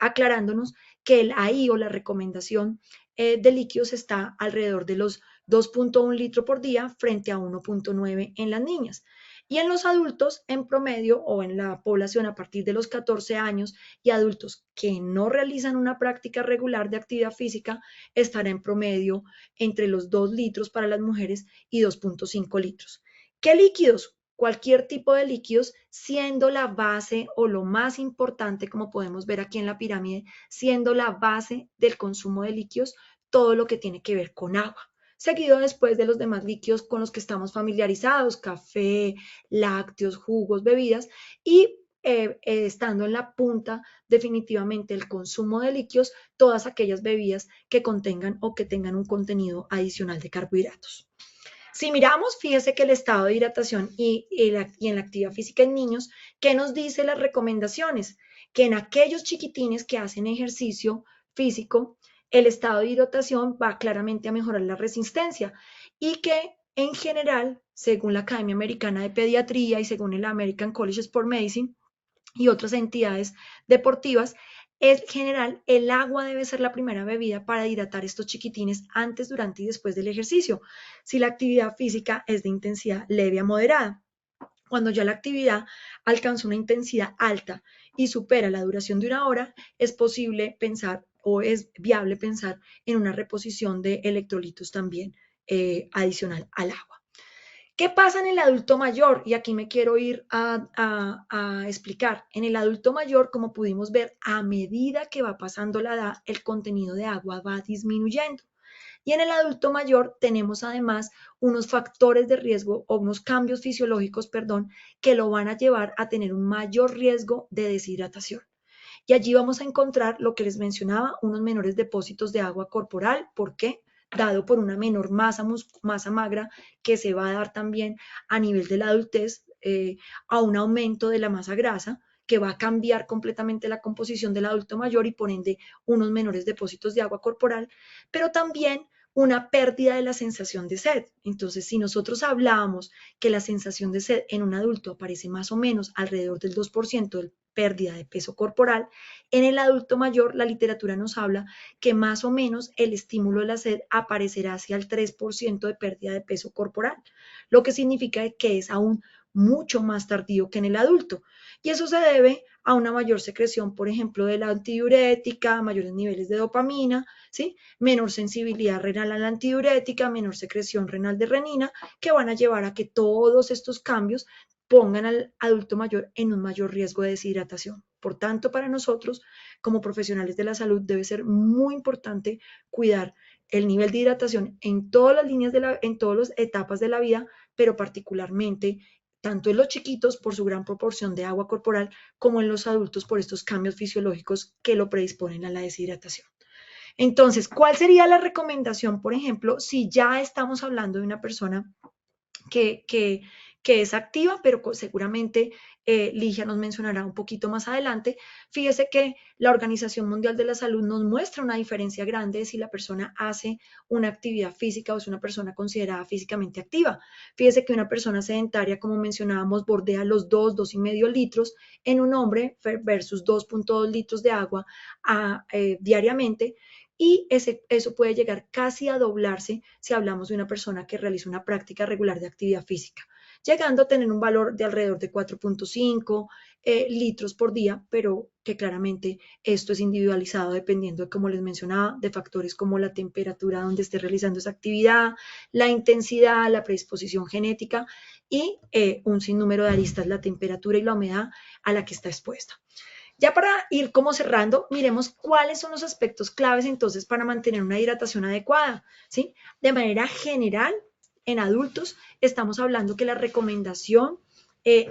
aclarándonos que el AI o la recomendación de líquidos está alrededor de los 2.1 litros por día frente a 1.9 en las niñas. Y en los adultos, en promedio, o en la población a partir de los 14 años y adultos que no realizan una práctica regular de actividad física, estará en promedio entre los 2 litros para las mujeres y 2.5 litros. ¿Qué líquidos? Cualquier tipo de líquidos, siendo la base o lo más importante, como podemos ver aquí en la pirámide, siendo la base del consumo de líquidos, todo lo que tiene que ver con agua. Seguido después de los demás líquidos con los que estamos familiarizados, café, lácteos, jugos, bebidas, y estando en la punta definitivamente el consumo de líquidos, todas aquellas bebidas que contengan o que tengan un contenido adicional de carbohidratos. Si miramos, fíjese que el estado de hidratación en la actividad física en niños, ¿qué nos dice las recomendaciones? Que en aquellos chiquitines que hacen ejercicio físico, el estado de hidratación va claramente a mejorar la resistencia y que en general, según la Academia Americana de Pediatría y según el American College of Sport Medicine y otras entidades deportivas, en general, el agua debe ser la primera bebida para hidratar estos chiquitines antes, durante y después del ejercicio, si la actividad física es de intensidad leve a moderada. Cuando ya la actividad alcanza una intensidad alta y supera la duración de una hora, es posible pensar o es viable pensar en una reposición de electrolitos también adicional al agua. ¿Qué pasa en el adulto mayor? Y aquí me quiero ir a explicar. En el adulto mayor, como pudimos ver, a medida que va pasando la edad, el contenido de agua va disminuyendo. Y en el adulto mayor tenemos además unos factores de riesgo o unos cambios fisiológicos, perdón, que lo van a llevar a tener un mayor riesgo de deshidratación. Y allí vamos a encontrar lo que les mencionaba, unos menores depósitos de agua corporal. ¿Por qué? Dado por una menor masa magra que se va a dar también a nivel de la adultez, a un aumento de la masa grasa que va a cambiar completamente la composición del adulto mayor y por ende unos menores depósitos de agua corporal, pero también una pérdida de la sensación de sed. Entonces, si nosotros hablábamos que la sensación de sed en un adulto aparece más o menos alrededor del 2% de pérdida de peso corporal, en el adulto mayor la literatura nos habla que más o menos el estímulo de la sed aparecerá hacia el 3% de pérdida de peso corporal, lo que significa que es aún mucho más tardío que en el adulto. Y eso se debe a una mayor secreción, por ejemplo, de la antidiurética, mayores niveles de dopamina, ¿sí? Menor sensibilidad renal a la antidiurética, menor secreción renal de renina, que van a llevar a que todos estos cambios pongan al adulto mayor en un mayor riesgo de deshidratación. Por tanto, para nosotros, como profesionales de la salud, debe ser muy importante cuidar el nivel de hidratación en todas las líneas en todas las etapas de la vida, pero particularmente tanto en los chiquitos por su gran proporción de agua corporal, como en los adultos por estos cambios fisiológicos que lo predisponen a la deshidratación. Entonces, ¿cuál sería la recomendación, por ejemplo, si ya estamos hablando de una persona que, que, que es activa, pero seguramente Ligia nos mencionará un poquito más adelante? Fíjese que la Organización Mundial de la Salud nos muestra una diferencia grande de si la persona hace una actividad física o es una persona considerada físicamente activa. Fíjese que una persona sedentaria, como mencionábamos, bordea los 2,5 litros en un hombre versus 2.2 litros de agua diariamente, y eso puede llegar casi a doblarse si hablamos de una persona que realiza una práctica regular de actividad física, llegando a tener un valor de alrededor de 4.5 litros por día, pero que claramente esto es individualizado dependiendo de, como les mencionaba, de factores como la temperatura donde esté realizando esa actividad, la intensidad, la predisposición genética y un sinnúmero de aristas, la temperatura y la humedad a la que está expuesta. Ya para ir como cerrando, miremos cuáles son los aspectos claves entonces para mantener una hidratación adecuada, ¿sí? De manera general, en adultos, estamos hablando que la recomendación,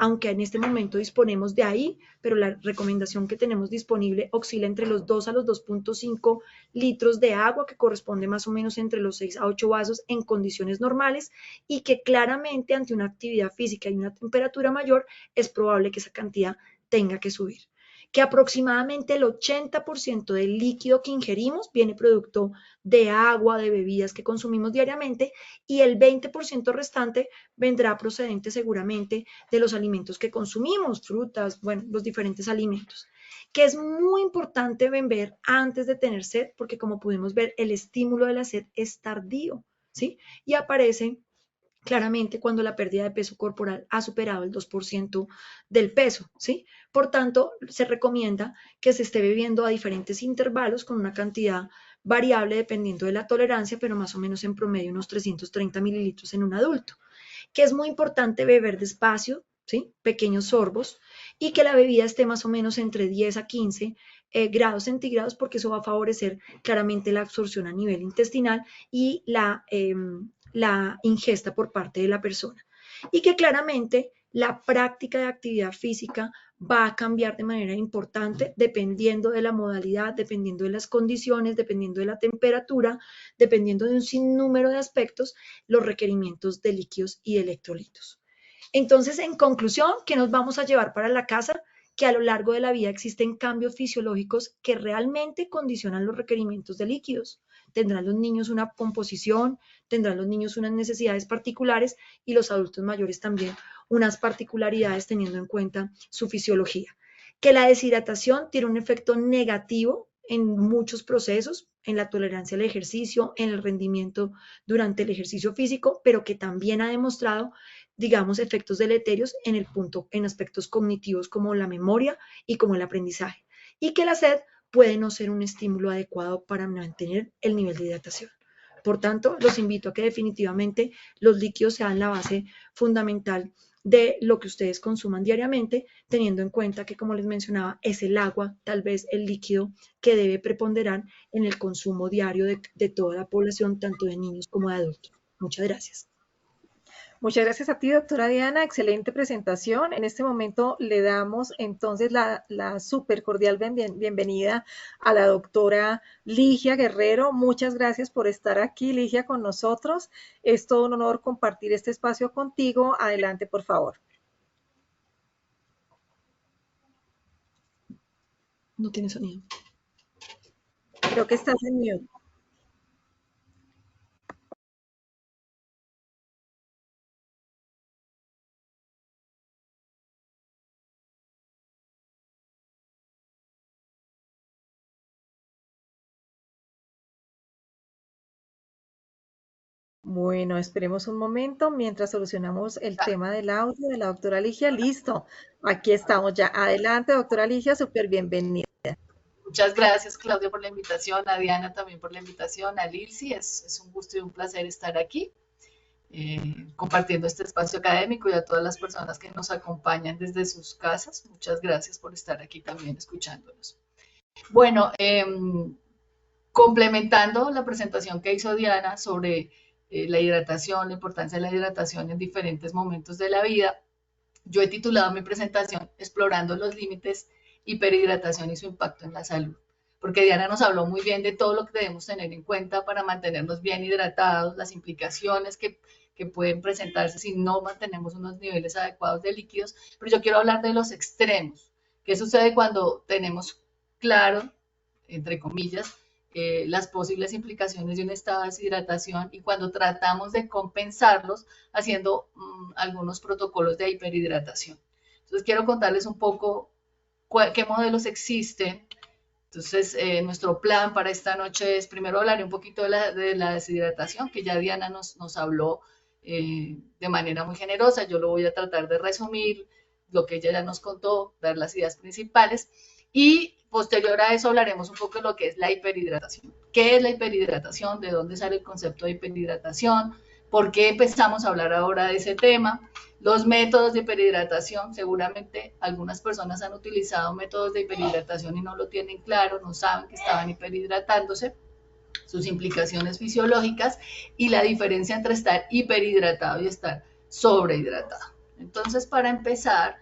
aunque en este momento disponemos de ahí, pero la recomendación que tenemos disponible oscila entre los 2 a los 2.5 litros de agua, que corresponde más o menos entre los 6 a 8 vasos en condiciones normales, y que claramente ante una actividad física y una temperatura mayor, es probable que esa cantidad tenga que subir, que aproximadamente el 80% del líquido que ingerimos viene producto de agua, de bebidas que consumimos diariamente, y el 20% restante vendrá procedente seguramente de los alimentos que consumimos, frutas, bueno, los diferentes alimentos, que es muy importante beber antes de tener sed, porque como pudimos ver, el estímulo de la sed es tardío, ¿sí? Y aparece claramente cuando la pérdida de peso corporal ha superado el 2% del peso, ¿sí? Por tanto, se recomienda que se esté bebiendo a diferentes intervalos con una cantidad variable dependiendo de la tolerancia, pero más o menos en promedio unos 330 mililitros en un adulto, que es muy importante beber despacio, ¿sí? Pequeños sorbos, y que la bebida esté más o menos entre 10 a 15 grados centígrados, porque eso va a favorecer claramente la absorción a nivel intestinal y la ingesta por parte de la persona. Y que claramente la práctica de actividad física va a cambiar de manera importante dependiendo de la modalidad, dependiendo de las condiciones, dependiendo de la temperatura, dependiendo de un sinnúmero de aspectos, los requerimientos de líquidos y electrolitos. Entonces, en conclusión, ¿qué nos vamos a llevar para la casa? Que a lo largo de la vida existen cambios fisiológicos que realmente condicionan los requerimientos de líquidos. Tendrán los niños una composición, tendrán los niños unas necesidades particulares y los adultos mayores también unas particularidades teniendo en cuenta su fisiología. Que la deshidratación tiene un efecto negativo en muchos procesos, en la tolerancia al ejercicio, en el rendimiento durante el ejercicio físico, pero que también ha demostrado, digamos, efectos deleterios en el punto, en aspectos cognitivos como la memoria y como el aprendizaje. Y que la sed puede no ser un estímulo adecuado para mantener el nivel de hidratación. Por tanto, los invito a que definitivamente los líquidos sean la base fundamental de lo que ustedes consuman diariamente, teniendo en cuenta que, como les mencionaba, es el agua, tal vez el líquido que debe preponderar en el consumo diario de toda la población, tanto de niños como de adultos. Muchas gracias. Muchas gracias a ti, doctora Diana. Excelente presentación. En este momento le damos entonces la súper cordial bienvenida a la doctora Ligia Guerrero. Muchas gracias por estar aquí, Ligia, con nosotros. Es todo un honor compartir este espacio contigo. Adelante, por favor. No tiene sonido. Creo que estás en mute. Bueno, esperemos un momento mientras solucionamos el tema del audio de la doctora Ligia. Listo, aquí estamos ya. Adelante, doctora Ligia, súper bienvenida. Muchas gracias, Claudia, por la invitación, a Diana también por la invitación, a Lilsi, es un gusto y un placer estar aquí compartiendo este espacio académico y a todas las personas que nos acompañan desde sus casas. Muchas gracias por estar aquí también escuchándonos. Bueno, complementando la presentación que hizo Diana sobre la hidratación, la importancia de la hidratación en diferentes momentos de la vida, yo he titulado mi presentación Explorando los límites, hiperhidratación y su impacto en la salud. Porque Diana nos habló muy bien de todo lo que debemos tener en cuenta para mantenernos bien hidratados, las implicaciones que pueden presentarse si no mantenemos unos niveles adecuados de líquidos, pero yo quiero hablar de los extremos. ¿Qué sucede cuando tenemos claro, entre comillas, las posibles implicaciones de un estado de deshidratación y cuando tratamos de compensarlos haciendo algunos protocolos de hiperhidratación? Entonces quiero contarles un poco qué modelos existen. Entonces, nuestro plan para esta noche es, primero hablaré un poquito de la deshidratación, que ya Diana nos habló de manera muy generosa. Yo lo voy a tratar de resumir, lo que ella ya nos contó, dar las ideas principales. Y posterior a eso hablaremos un poco de lo que es la hiperhidratación. ¿Qué es la hiperhidratación? ¿De dónde sale el concepto de hiperhidratación? ¿Por qué empezamos a hablar ahora de ese tema? Los métodos de hiperhidratación, seguramente algunas personas han utilizado métodos de hiperhidratación y no lo tienen claro, no saben que estaban hiperhidratándose, sus implicaciones fisiológicas y la diferencia entre estar hiperhidratado y estar sobrehidratado. Entonces, para empezar,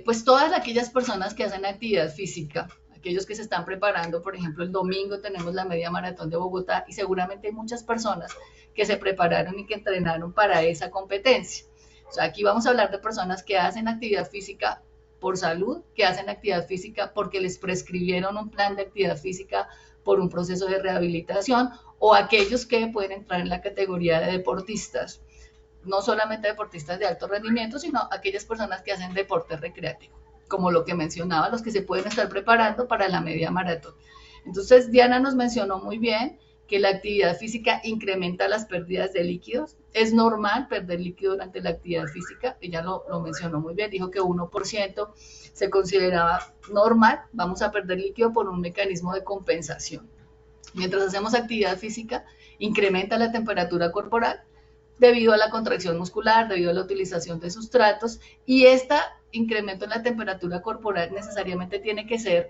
pues todas aquellas personas que hacen actividad física, aquellos que se están preparando, por ejemplo, el domingo tenemos la media maratón de Bogotá y seguramente hay muchas personas que se prepararon y que entrenaron para esa competencia. O sea, aquí vamos a hablar de personas que hacen actividad física por salud, que hacen actividad física porque les prescribieron un plan de actividad física por un proceso de rehabilitación, o aquellos que pueden entrar en la categoría de deportistas, no solamente deportistas de alto rendimiento, sino aquellas personas que hacen deporte recreativo, como lo que mencionaba, los que se pueden estar preparando para la media maratón. Entonces, Diana nos mencionó muy bien que la actividad física incrementa las pérdidas de líquidos. Es normal perder líquido durante la actividad física, ella lo mencionó muy bien, dijo que 1% se consideraba normal, vamos a perder líquido por un mecanismo de compensación. Mientras hacemos actividad física, incrementa la temperatura corporal debido a la contracción muscular, debido a la utilización de sustratos, y este incremento en la temperatura corporal necesariamente tiene que ser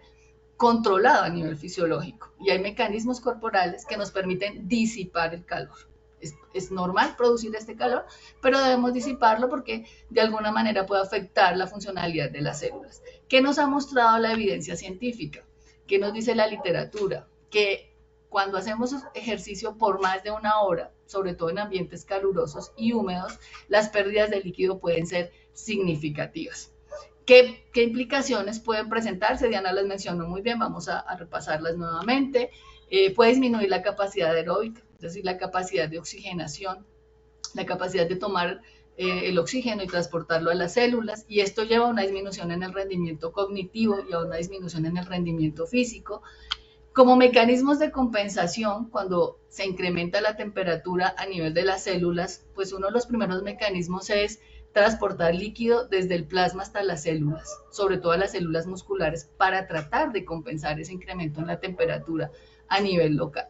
controlado a nivel fisiológico, y hay mecanismos corporales que nos permiten disipar el calor. Es normal producir este calor, pero debemos disiparlo porque de alguna manera puede afectar la funcionalidad de las células. ¿Qué nos ha mostrado la evidencia científica? ¿Qué nos dice la literatura? Que cuando hacemos ejercicio por más de una hora, sobre todo en ambientes calurosos y húmedos, las pérdidas de líquido pueden ser significativas. ¿Qué implicaciones pueden presentarse? Diana las mencionó muy bien, vamos a repasarlas nuevamente. Puede disminuir la capacidad aeróbica, es decir, la capacidad de oxigenación, la capacidad de tomar el oxígeno y transportarlo a las células, y esto lleva a una disminución en el rendimiento cognitivo y a una disminución en el rendimiento físico. Como mecanismos de compensación, cuando se incrementa la temperatura a nivel de las células, pues uno de los primeros mecanismos es transportar líquido desde el plasma hasta las células, sobre todo a las células musculares, para tratar de compensar ese incremento en la temperatura a nivel local.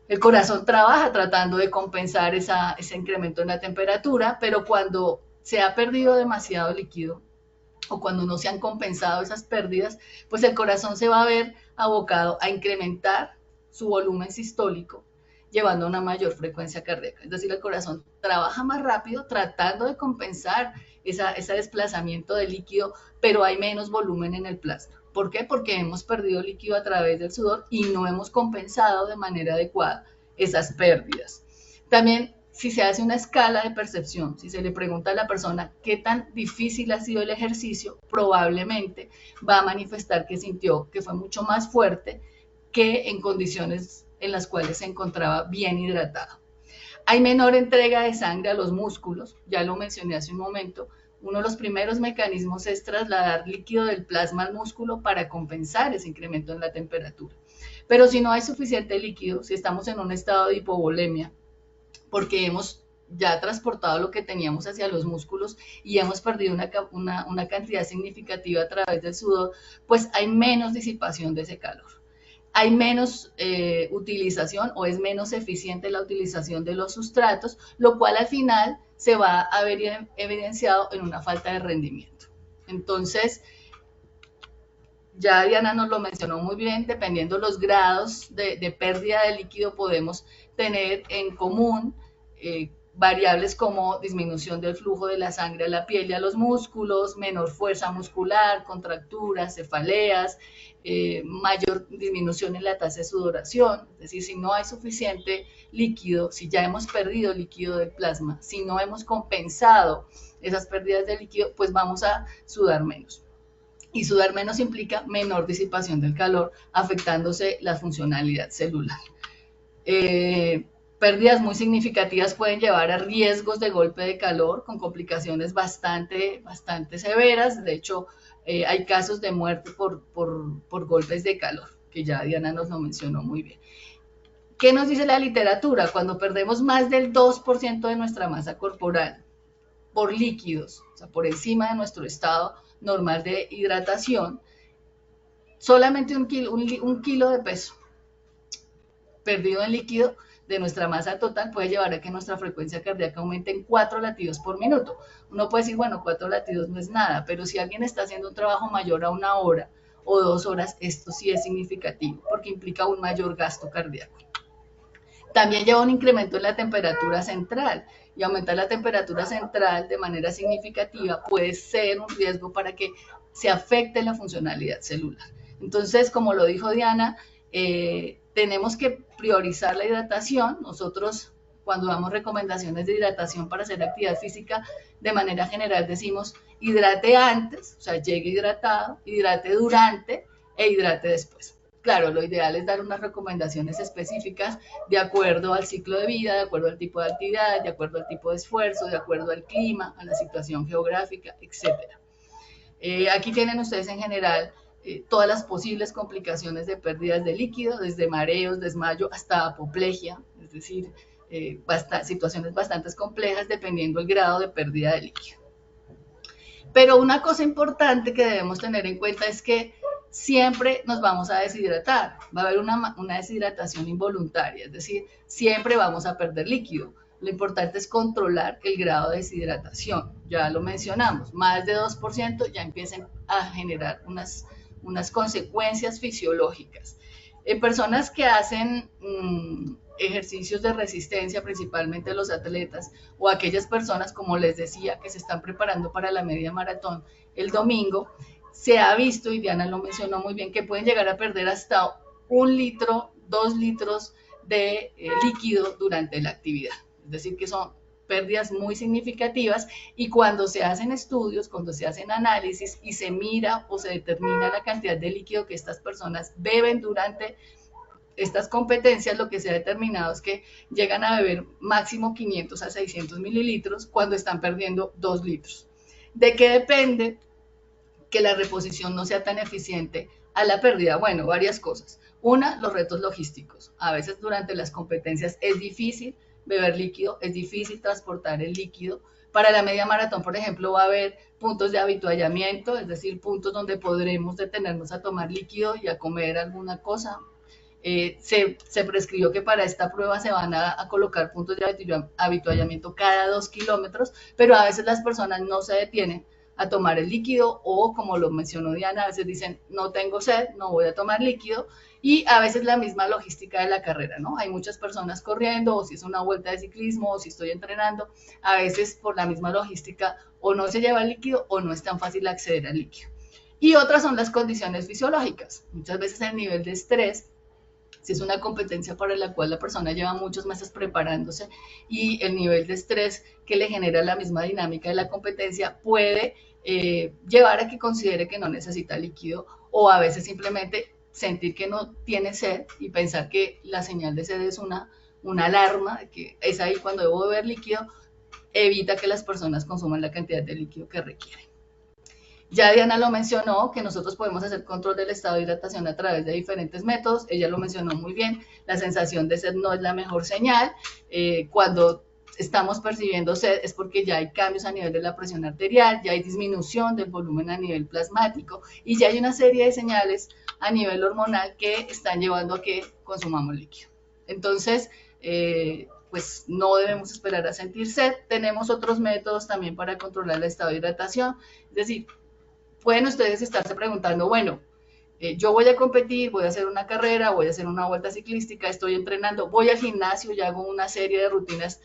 El corazón trabaja tratando de compensar ese incremento en la temperatura, pero cuando se ha perdido demasiado líquido, o cuando no se han compensado esas pérdidas, pues el corazón se va a ver abocado a incrementar su volumen sistólico, llevando a una mayor frecuencia cardíaca. Es decir, el corazón trabaja más rápido tratando de compensar ese desplazamiento de líquido, pero hay menos volumen en el plasma. ¿Por qué? Porque hemos perdido líquido a través del sudor y no hemos compensado de manera adecuada esas pérdidas. También, si se hace una escala de percepción, si se le pregunta a la persona qué tan difícil ha sido el ejercicio, probablemente va a manifestar que sintió que fue mucho más fuerte que en condiciones en las cuales se encontraba bien hidratado. Hay menor entrega de sangre a los músculos, ya lo mencioné hace un momento. Uno de los primeros mecanismos es trasladar líquido del plasma al músculo para compensar ese incremento en la temperatura. Pero si no hay suficiente líquido, si estamos en un estado de hipovolemia, porque hemos ya transportado lo que teníamos hacia los músculos y hemos perdido una cantidad significativa a través del sudor, pues hay menos disipación de ese calor. Hay menos utilización o es menos eficiente la utilización de los sustratos, lo cual al final se va a ver evidenciado en una falta de rendimiento. Entonces, ya Diana nos lo mencionó muy bien, dependiendo los grados de pérdida de líquido podemos tener en común variables como disminución del flujo de la sangre a la piel y a los músculos, menor fuerza muscular, contracturas, cefaleas, mayor disminución en la tasa de sudoración. Es decir, si no hay suficiente líquido, si ya hemos perdido líquido del plasma, si no hemos compensado esas pérdidas de líquido, pues vamos a sudar menos. Y sudar menos implica menor disipación del calor, afectándose la funcionalidad celular. Pérdidas muy significativas pueden llevar a riesgos de golpe de calor con complicaciones bastante severas. De hecho, hay casos de muerte por golpes de calor, que ya Diana nos lo mencionó muy bien. ¿Qué nos dice la literatura? Cuando perdemos más del 2% de nuestra masa corporal por líquidos, o sea, por encima de nuestro estado normal de hidratación, solamente un kilo de peso perdido en líquido de nuestra masa total puede llevar a que nuestra frecuencia cardíaca aumente en 4 latidos por minuto. Uno puede decir, bueno, 4 latidos no es nada, pero si alguien está haciendo un trabajo mayor a 1 hora o 2 horas, esto sí es significativo porque implica un mayor gasto cardíaco. También lleva un incremento en la temperatura central, y aumentar la temperatura central de manera significativa puede ser un riesgo para que se afecte la funcionalidad celular. Entonces, como lo dijo Diana, tenemos que priorizar la hidratación. Nosotros, cuando damos recomendaciones de hidratación para hacer actividad física, de manera general decimos hidrate antes, o sea, llegue hidratado, hidrate durante e hidrate después. Claro, lo ideal es dar unas recomendaciones específicas de acuerdo al ciclo de vida, de acuerdo al tipo de actividad, de acuerdo al tipo de esfuerzo, de acuerdo al clima, a la situación geográfica, etc. Aquí tienen ustedes en general todas las posibles complicaciones de pérdidas de líquido, desde mareos, desmayo hasta apoplejia, es decir, situaciones bastante complejas dependiendo del grado de pérdida de líquido. Pero una cosa importante que debemos tener en cuenta es que siempre nos vamos a deshidratar, va a haber una deshidratación involuntaria, es decir, siempre vamos a perder líquido. Lo importante es controlar el grado de deshidratación, ya lo mencionamos, más de 2% ya empiezan a generar unas consecuencias fisiológicas. En personas que hacen ejercicios de resistencia, principalmente los atletas, o aquellas personas, como les decía, que se están preparando para la media maratón el domingo, se ha visto, y Diana lo mencionó muy bien, que pueden llegar a perder hasta 1 litro, 2 litros de líquido durante la actividad. Es decir, que son pérdidas muy significativas, y cuando se hacen estudios, cuando se hacen análisis y se mira o se determina la cantidad de líquido que estas personas beben durante estas competencias, lo que se ha determinado es que llegan a beber máximo 500 a 600 mililitros cuando están perdiendo 2 litros. ¿De qué depende que la reposición no sea tan eficiente a la pérdida? Bueno, varias cosas. Una, los retos logísticos. A veces durante las competencias es difícil beber líquido, es difícil transportar el líquido. Para la media maratón, por ejemplo, va a haber puntos de habituallamiento, es decir, puntos donde podremos detenernos a tomar líquido y a comer alguna cosa. Se prescribió que para esta prueba se van a colocar puntos de habituallamiento cada 2 kilómetros, pero a veces las personas no se detienen a tomar el líquido, o como lo mencionó Diana, a veces dicen no tengo sed, no voy a tomar líquido, y a veces la misma logística de la carrera, ¿no? Hay muchas personas corriendo, o si es una vuelta de ciclismo, o si estoy entrenando, a veces por la misma logística o no se lleva el líquido o no es tan fácil acceder al líquido. Y otras son las condiciones fisiológicas. Muchas veces el nivel de estrés, si es una competencia para la cual la persona lleva muchos meses preparándose, y el nivel de estrés que le genera la misma dinámica de la competencia puede llevar a que considere que no necesita líquido, o a veces simplemente sentir que no tiene sed y pensar que la señal de sed es una alarma, que es ahí cuando debo beber líquido, evita que las personas consuman la cantidad de líquido que requieren. Ya Diana lo mencionó, que nosotros podemos hacer control del estado de hidratación a través de diferentes métodos. Ella lo mencionó muy bien. La sensación de sed no es la mejor señal. Cuando estamos percibiendo sed es porque ya hay cambios a nivel de la presión arterial, ya hay disminución del volumen a nivel plasmático, y ya hay una serie de señales a nivel hormonal que están llevando a que consumamos líquido. Entonces, pues no debemos esperar a sentir sed. Tenemos otros métodos también para controlar el estado de hidratación. Es decir, pueden ustedes estarse preguntando, bueno, yo voy a competir, voy a hacer una carrera, voy a hacer una vuelta ciclística, estoy entrenando, voy al gimnasio y hago una serie de rutinas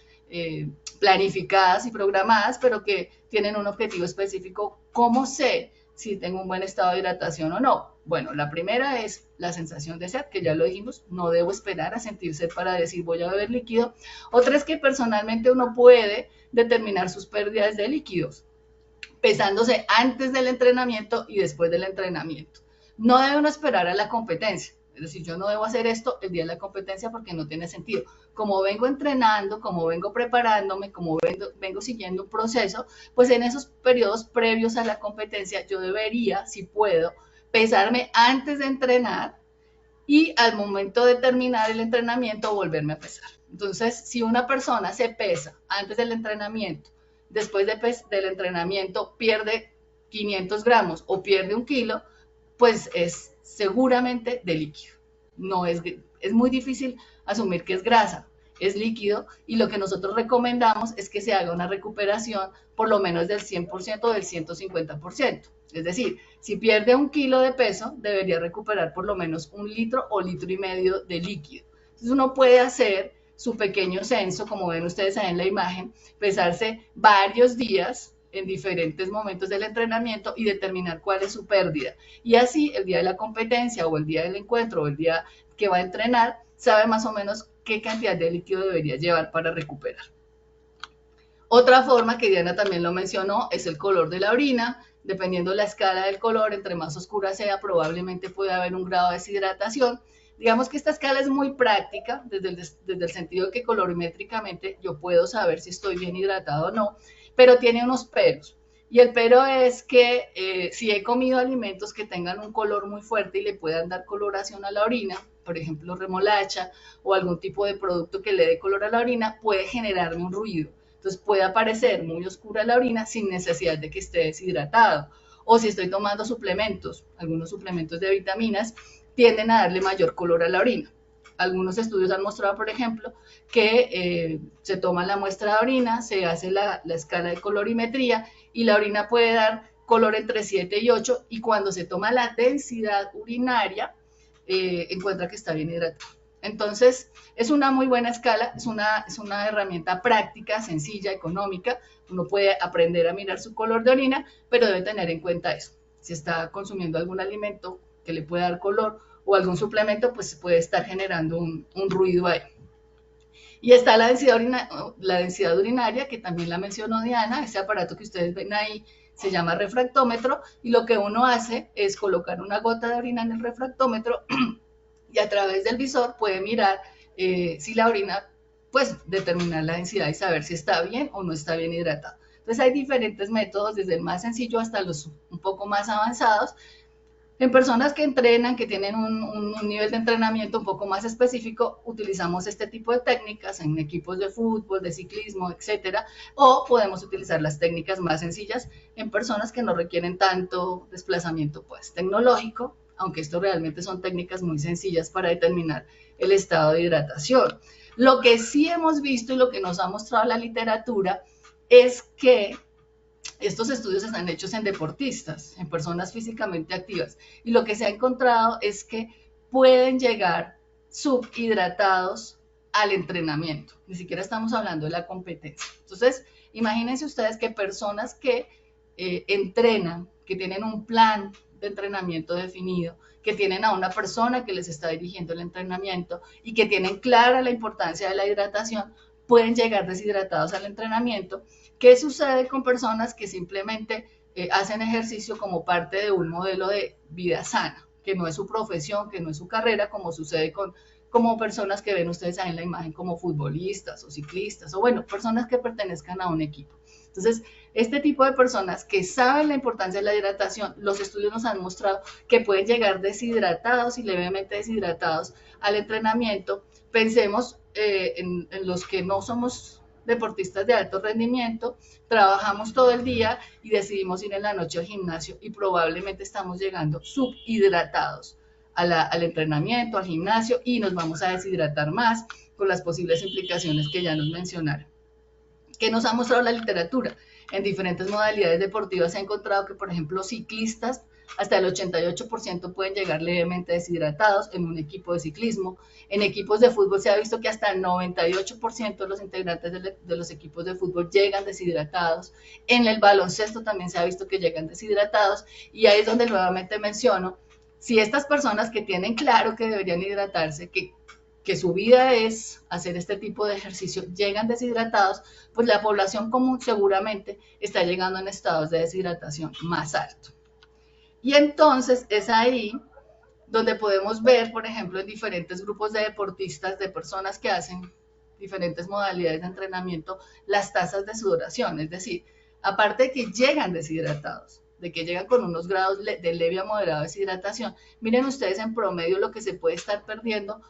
planificadas y programadas, pero que tienen un objetivo específico. ¿Cómo sé si tengo un buen estado de hidratación o no? Bueno, la primera es la sensación de sed, que ya lo dijimos, no debo esperar a sentir sed para decir voy a beber líquido. Otra es que personalmente uno puede determinar sus pérdidas de líquidos pesándose antes del entrenamiento y después del entrenamiento. No debe uno esperar a la competencia. Es decir, yo no debo hacer esto el día de la competencia porque no tiene sentido. Como vengo entrenando, como vengo preparándome, como vengo siguiendo un proceso, pues en esos periodos previos a la competencia yo debería, si puedo, pesarme antes de entrenar, y al momento de terminar el entrenamiento volverme a pesar. Entonces, si una persona se pesa antes del entrenamiento, después del entrenamiento pierde 500 gramos o pierde 1 kilo, pues es seguramente de líquido. No es muy difícil asumir que es grasa. es líquido y lo que nosotros recomendamos es que se haga una recuperación por lo menos del 100% o del 150%. Es decir, si pierde 1 kilo de peso, debería recuperar por lo menos 1 litro o litro y medio de líquido. Entonces uno puede hacer su pequeño censo, como ven ustedes ahí en la imagen, pesarse varios días en diferentes momentos del entrenamiento y determinar cuál es su pérdida. Y así el día de la competencia o el día del encuentro o el día que va a entrenar, sabe más o menos qué cantidad de líquido debería llevar para recuperar. Otra forma que Diana también lo mencionó es el color de la orina. Dependiendo la escala del color, entre más oscura sea, probablemente puede haber un grado de deshidratación. Digamos que esta escala es muy práctica, desde el sentido de que colorimétricamente yo puedo saber si estoy bien hidratado o no, pero tiene unos peros. Y el pero es que si he comido alimentos que tengan un color muy fuerte y le puedan dar coloración a la orina, por ejemplo remolacha o algún tipo de producto que le dé color a la orina, puede generarme un ruido. Entonces puede aparecer muy oscura la orina sin necesidad de que esté deshidratado. O si estoy tomando suplementos, algunos suplementos de vitaminas, tienden a darle mayor color a la orina. Algunos estudios han mostrado, por ejemplo, que se toma la muestra de orina, se hace la escala de colorimetría y la orina puede dar color entre 7 y 8 y cuando se toma la densidad urinaria, encuentra que está bien hidratado. Entonces, es una muy buena escala, es una herramienta práctica, sencilla, económica. Uno puede aprender a mirar su color de orina, pero debe tener en cuenta eso. Si está consumiendo algún alimento que le pueda dar color o algún suplemento, pues puede estar generando un ruido ahí. Y está la densidad urinaria, que también la mencionó Diana, ese aparato que ustedes ven ahí se llama refractómetro, y lo que uno hace es colocar una gota de orina en el refractómetro y a través del visor puede mirar si la orina, pues determinar la densidad y saber si está bien o no está bien hidratada. Entonces hay diferentes métodos, desde el más sencillo hasta los un poco más avanzados. En personas que entrenan, que tienen un nivel de entrenamiento un poco más específico, utilizamos este tipo de técnicas en equipos de fútbol, de ciclismo, etcétera, o podemos utilizar las técnicas más sencillas en personas que no requieren tanto desplazamiento pues, tecnológico, aunque esto realmente son técnicas muy sencillas para determinar el estado de hidratación. Lo que sí hemos visto y lo que nos ha mostrado la literatura es que estos estudios están hechos en deportistas, en personas físicamente activas, y lo que se ha encontrado es que pueden llegar subhidratados al entrenamiento, ni siquiera estamos hablando de la competencia. Entonces, imagínense ustedes que personas que entrenan, que tienen un plan de entrenamiento definido, que tienen a una persona que les está dirigiendo el entrenamiento y que tienen clara la importancia de la hidratación, pueden llegar deshidratados al entrenamiento. ¿Qué sucede con personas que simplemente hacen ejercicio como parte de un modelo de vida sana, que no es su profesión, que no es su carrera, como sucede como personas que ven ustedes ahí en la imagen como futbolistas o ciclistas, o bueno, personas que pertenezcan a un equipo? Entonces, este tipo de personas que saben la importancia de la hidratación, los estudios nos han mostrado que pueden llegar deshidratados y levemente deshidratados al entrenamiento. Pensemos en los que no somos deportistas de alto rendimiento, trabajamos todo el día y decidimos ir en la noche al gimnasio y probablemente estamos llegando subhidratados al entrenamiento, al gimnasio, y nos vamos a deshidratar más con las posibles implicaciones que ya nos mencionaron. ¿Qué nos ha mostrado la literatura? En diferentes modalidades deportivas se ha encontrado que, por ejemplo, ciclistas hasta el 88% pueden llegar levemente deshidratados en un equipo de ciclismo. En equipos de fútbol se ha visto que hasta el 98% de los integrantes de los equipos de fútbol llegan deshidratados. En el baloncesto también se ha visto que llegan deshidratados, y ahí es donde nuevamente menciono, si estas personas que tienen claro que deberían hidratarse, que su vida es hacer este tipo de ejercicio, llegan deshidratados, pues la población común seguramente está llegando en estados de deshidratación más altos. Y entonces es ahí donde podemos ver, por ejemplo, en diferentes grupos de deportistas, de personas que hacen diferentes modalidades de entrenamiento, las tasas de sudoración, es decir, aparte de que llegan deshidratados, de que llegan con unos grados de leve a moderada deshidratación, miren ustedes en promedio lo que se puede estar perdiendo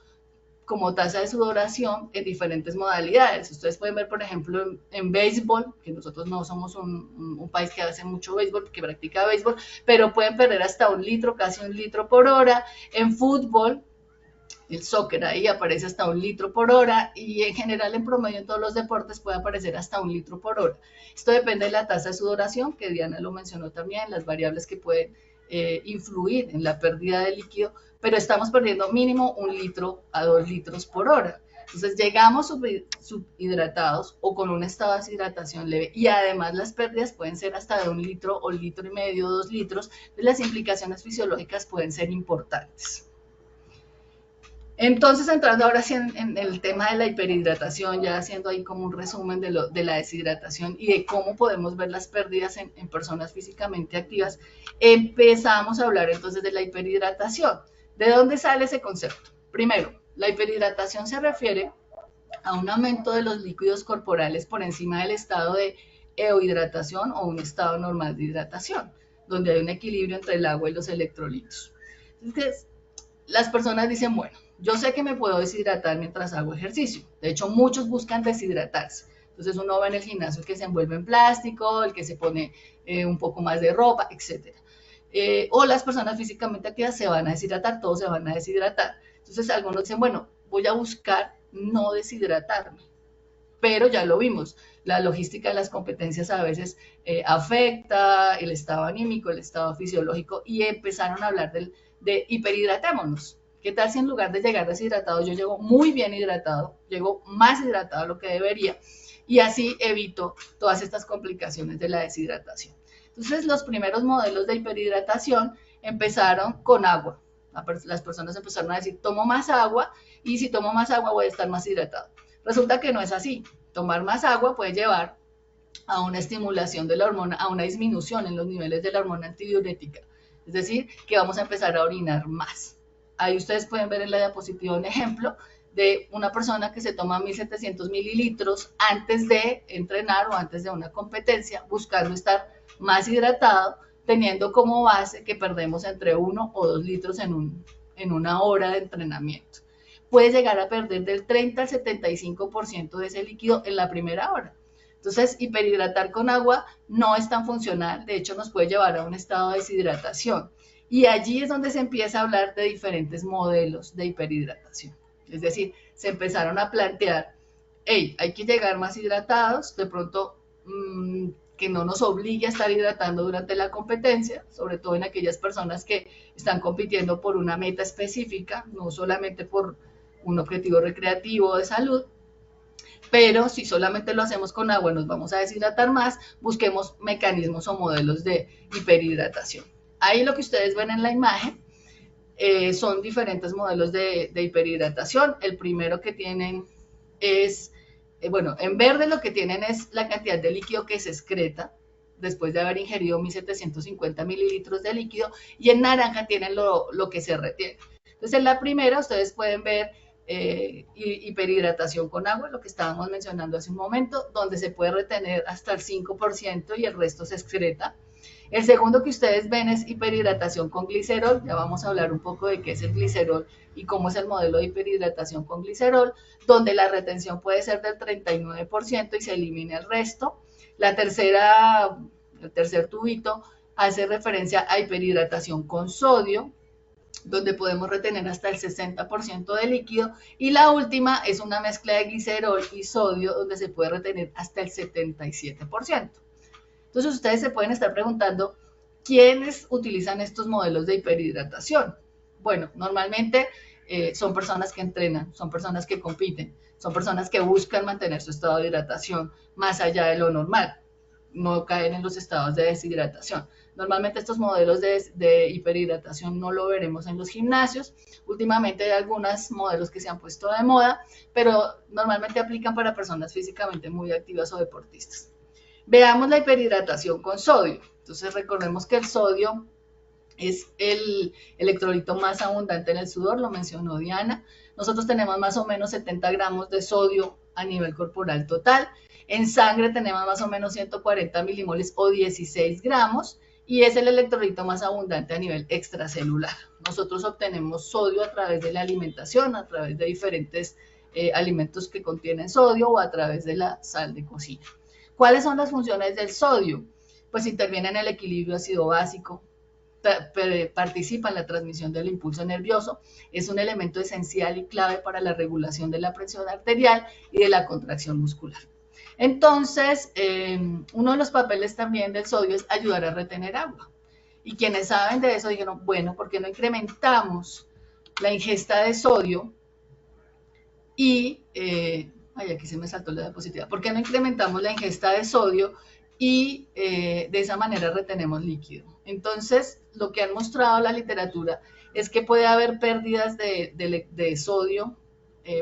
como tasa de sudoración en diferentes modalidades. Ustedes pueden ver, por ejemplo, en béisbol, que nosotros no somos un país que hace mucho béisbol, que practica béisbol, pero pueden perder hasta 1 litro, casi 1 litro por hora. En fútbol, el soccer, ahí aparece hasta 1 litro por hora y en general en promedio en todos los deportes puede aparecer hasta 1 litro por hora. Esto depende de la tasa de sudoración, que Diana lo mencionó también, las variables que pueden influir en la pérdida de líquido, pero estamos perdiendo mínimo 1 litro a 2 litros por hora. Entonces llegamos subhidratados o con un estado de deshidratación leve y además las pérdidas pueden ser hasta de 1 litro o 1,5 litros, 2 litros, las implicaciones fisiológicas pueden ser importantes. Entonces, entrando ahora sí en el tema de la hiperhidratación, ya haciendo ahí como un resumen de la deshidratación y de cómo podemos ver las pérdidas en personas físicamente activas, empezamos a hablar entonces de la hiperhidratación. ¿De dónde sale ese concepto? Primero, la hiperhidratación se refiere a un aumento de los líquidos corporales por encima del estado de euhidratación o un estado normal de hidratación, donde hay un equilibrio entre el agua y los electrolitos. Entonces, las personas dicen, bueno, yo sé que me puedo deshidratar mientras hago ejercicio. De hecho, muchos buscan deshidratarse. Entonces uno va en el gimnasio que se envuelve en plástico, el que se pone un poco más de ropa, etc. O las personas físicamente activas se van a deshidratar, todos se van a deshidratar. Entonces algunos dicen, bueno, voy a buscar no deshidratarme. Pero ya lo vimos, la logística de las competencias a veces afecta el estado anímico, el estado fisiológico, y empezaron a hablar de hiperhidratémonos. ¿Qué tal si en lugar de llegar deshidratado, yo llego muy bien hidratado, llego más hidratado de lo que debería y así evito todas estas complicaciones de la deshidratación? Entonces, los primeros modelos de hiperhidratación empezaron con agua. Las personas empezaron a decir, tomo más agua y si tomo más agua voy a estar más hidratado. Resulta que no es así. Tomar más agua puede llevar a una estimulación de la hormona, a una disminución en los niveles de la hormona antidiurética. Es decir, que vamos a empezar a orinar más. Ahí ustedes pueden ver en la diapositiva un ejemplo de una persona que se toma 1.700 mililitros antes de entrenar o antes de una competencia, buscando estar más hidratado, teniendo como base que perdemos entre 1 o 2 litros en una hora de entrenamiento. Puede llegar a perder del 30 al 75% de ese líquido en la primera hora. Entonces, hiperhidratar con agua no es tan funcional, de hecho nos puede llevar a un estado de deshidratación. Y allí es donde se empieza a hablar de diferentes modelos de hiperhidratación. Es decir, se empezaron a plantear, hey, hay que llegar más hidratados, de pronto que no nos obligue a estar hidratando durante la competencia, sobre todo en aquellas personas que están compitiendo por una meta específica, no solamente por un objetivo recreativo o de salud. Pero si solamente lo hacemos con agua y nos vamos a deshidratar más, busquemos mecanismos o modelos de hiperhidratación. Ahí lo que ustedes ven en la imagen son diferentes modelos de hiperhidratación. El primero que tienen es, bueno, en verde lo que tienen es la cantidad de líquido que se excreta después de haber ingerido 1.750 mililitros de líquido, y en naranja tienen lo que se retiene. Entonces en la primera ustedes pueden ver hiperhidratación con agua, lo que estábamos mencionando hace un momento, donde se puede retener hasta el 5% y el resto se excreta. El segundo que ustedes ven es hiperhidratación con glicerol. Ya vamos a hablar un poco de qué es el glicerol y cómo es el modelo de hiperhidratación con glicerol, donde la retención puede ser del 39% y se elimina el resto. El tercer tubito hace referencia a hiperhidratación con sodio, donde podemos retener hasta el 60% de líquido, y la última es una mezcla de glicerol y sodio, donde se puede retener hasta el 77%. Entonces ustedes se pueden estar preguntando, ¿quiénes utilizan estos modelos de hiperhidratación? Bueno, normalmente son personas que entrenan, son personas que compiten, son personas que buscan mantener su estado de hidratación más allá de lo normal, no caer en los estados de deshidratación. Normalmente estos modelos de hiperhidratación no lo veremos en los gimnasios. Últimamente hay algunos modelos que se han puesto de moda, pero normalmente aplican para personas físicamente muy activas o deportistas. Veamos la hiperhidratación con sodio. Entonces recordemos que el sodio es el electrolito más abundante en el sudor, lo mencionó Diana. Nosotros tenemos más o menos 70 gramos de sodio a nivel corporal total. En sangre tenemos más o menos 140 milimoles o 16 gramos y es el electrolito más abundante a nivel extracelular. Nosotros obtenemos sodio a través de la alimentación, a través de diferentes alimentos que contienen sodio o a través de la sal de cocina. ¿Cuáles son las funciones del sodio? Pues interviene en el equilibrio ácido-básico, participa en la transmisión del impulso nervioso, es un elemento esencial y clave para la regulación de la presión arterial y de la contracción muscular. Entonces, uno de los papeles también del sodio es ayudar a retener agua. Y quienes saben de eso dijeron, bueno, ¿por qué no incrementamos la ingesta de sodio? Y, aquí se me saltó la diapositiva, ¿por qué no incrementamos la ingesta de sodio y de esa manera retenemos líquido? Entonces, lo que han mostrado la literatura es que puede haber pérdidas de sodio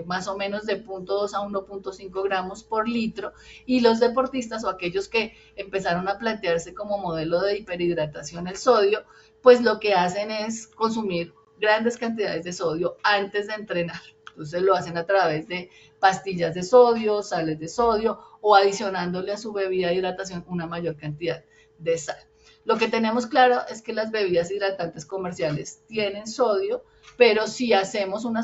más o menos de 0.2 a 1.5 gramos por litro, y los deportistas o aquellos que empezaron a plantearse como modelo de hiperhidratación el sodio, pues lo que hacen es consumir grandes cantidades de sodio antes de entrenar. Entonces lo hacen a través de pastillas de sodio, sales de sodio o adicionándole a su bebida de hidratación una mayor cantidad de sal. Lo que tenemos claro es que las bebidas hidratantes comerciales tienen sodio, pero si hacemos un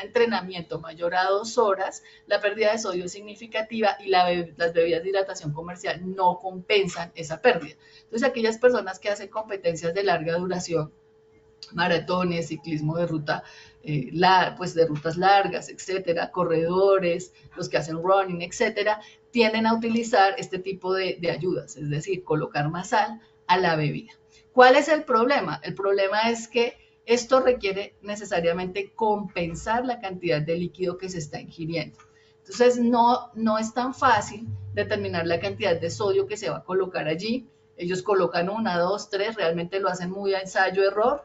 entrenamiento mayor a 2 horas, la pérdida de sodio es significativa y las bebidas de hidratación comercial no compensan esa pérdida. Entonces, aquellas personas que hacen competencias de larga duración, maratones, ciclismo de ruta, pues de rutas largas, etcétera, corredores, los que hacen running, etcétera, tienden a utilizar este tipo de ayudas, es decir, colocar más sal a la bebida. ¿Cuál es el problema? El problema es que esto requiere necesariamente compensar la cantidad de líquido que se está ingiriendo. Entonces, no es tan fácil determinar la cantidad de sodio que se va a colocar allí. Ellos colocan 1, 2, 3, realmente lo hacen muy a ensayo-error.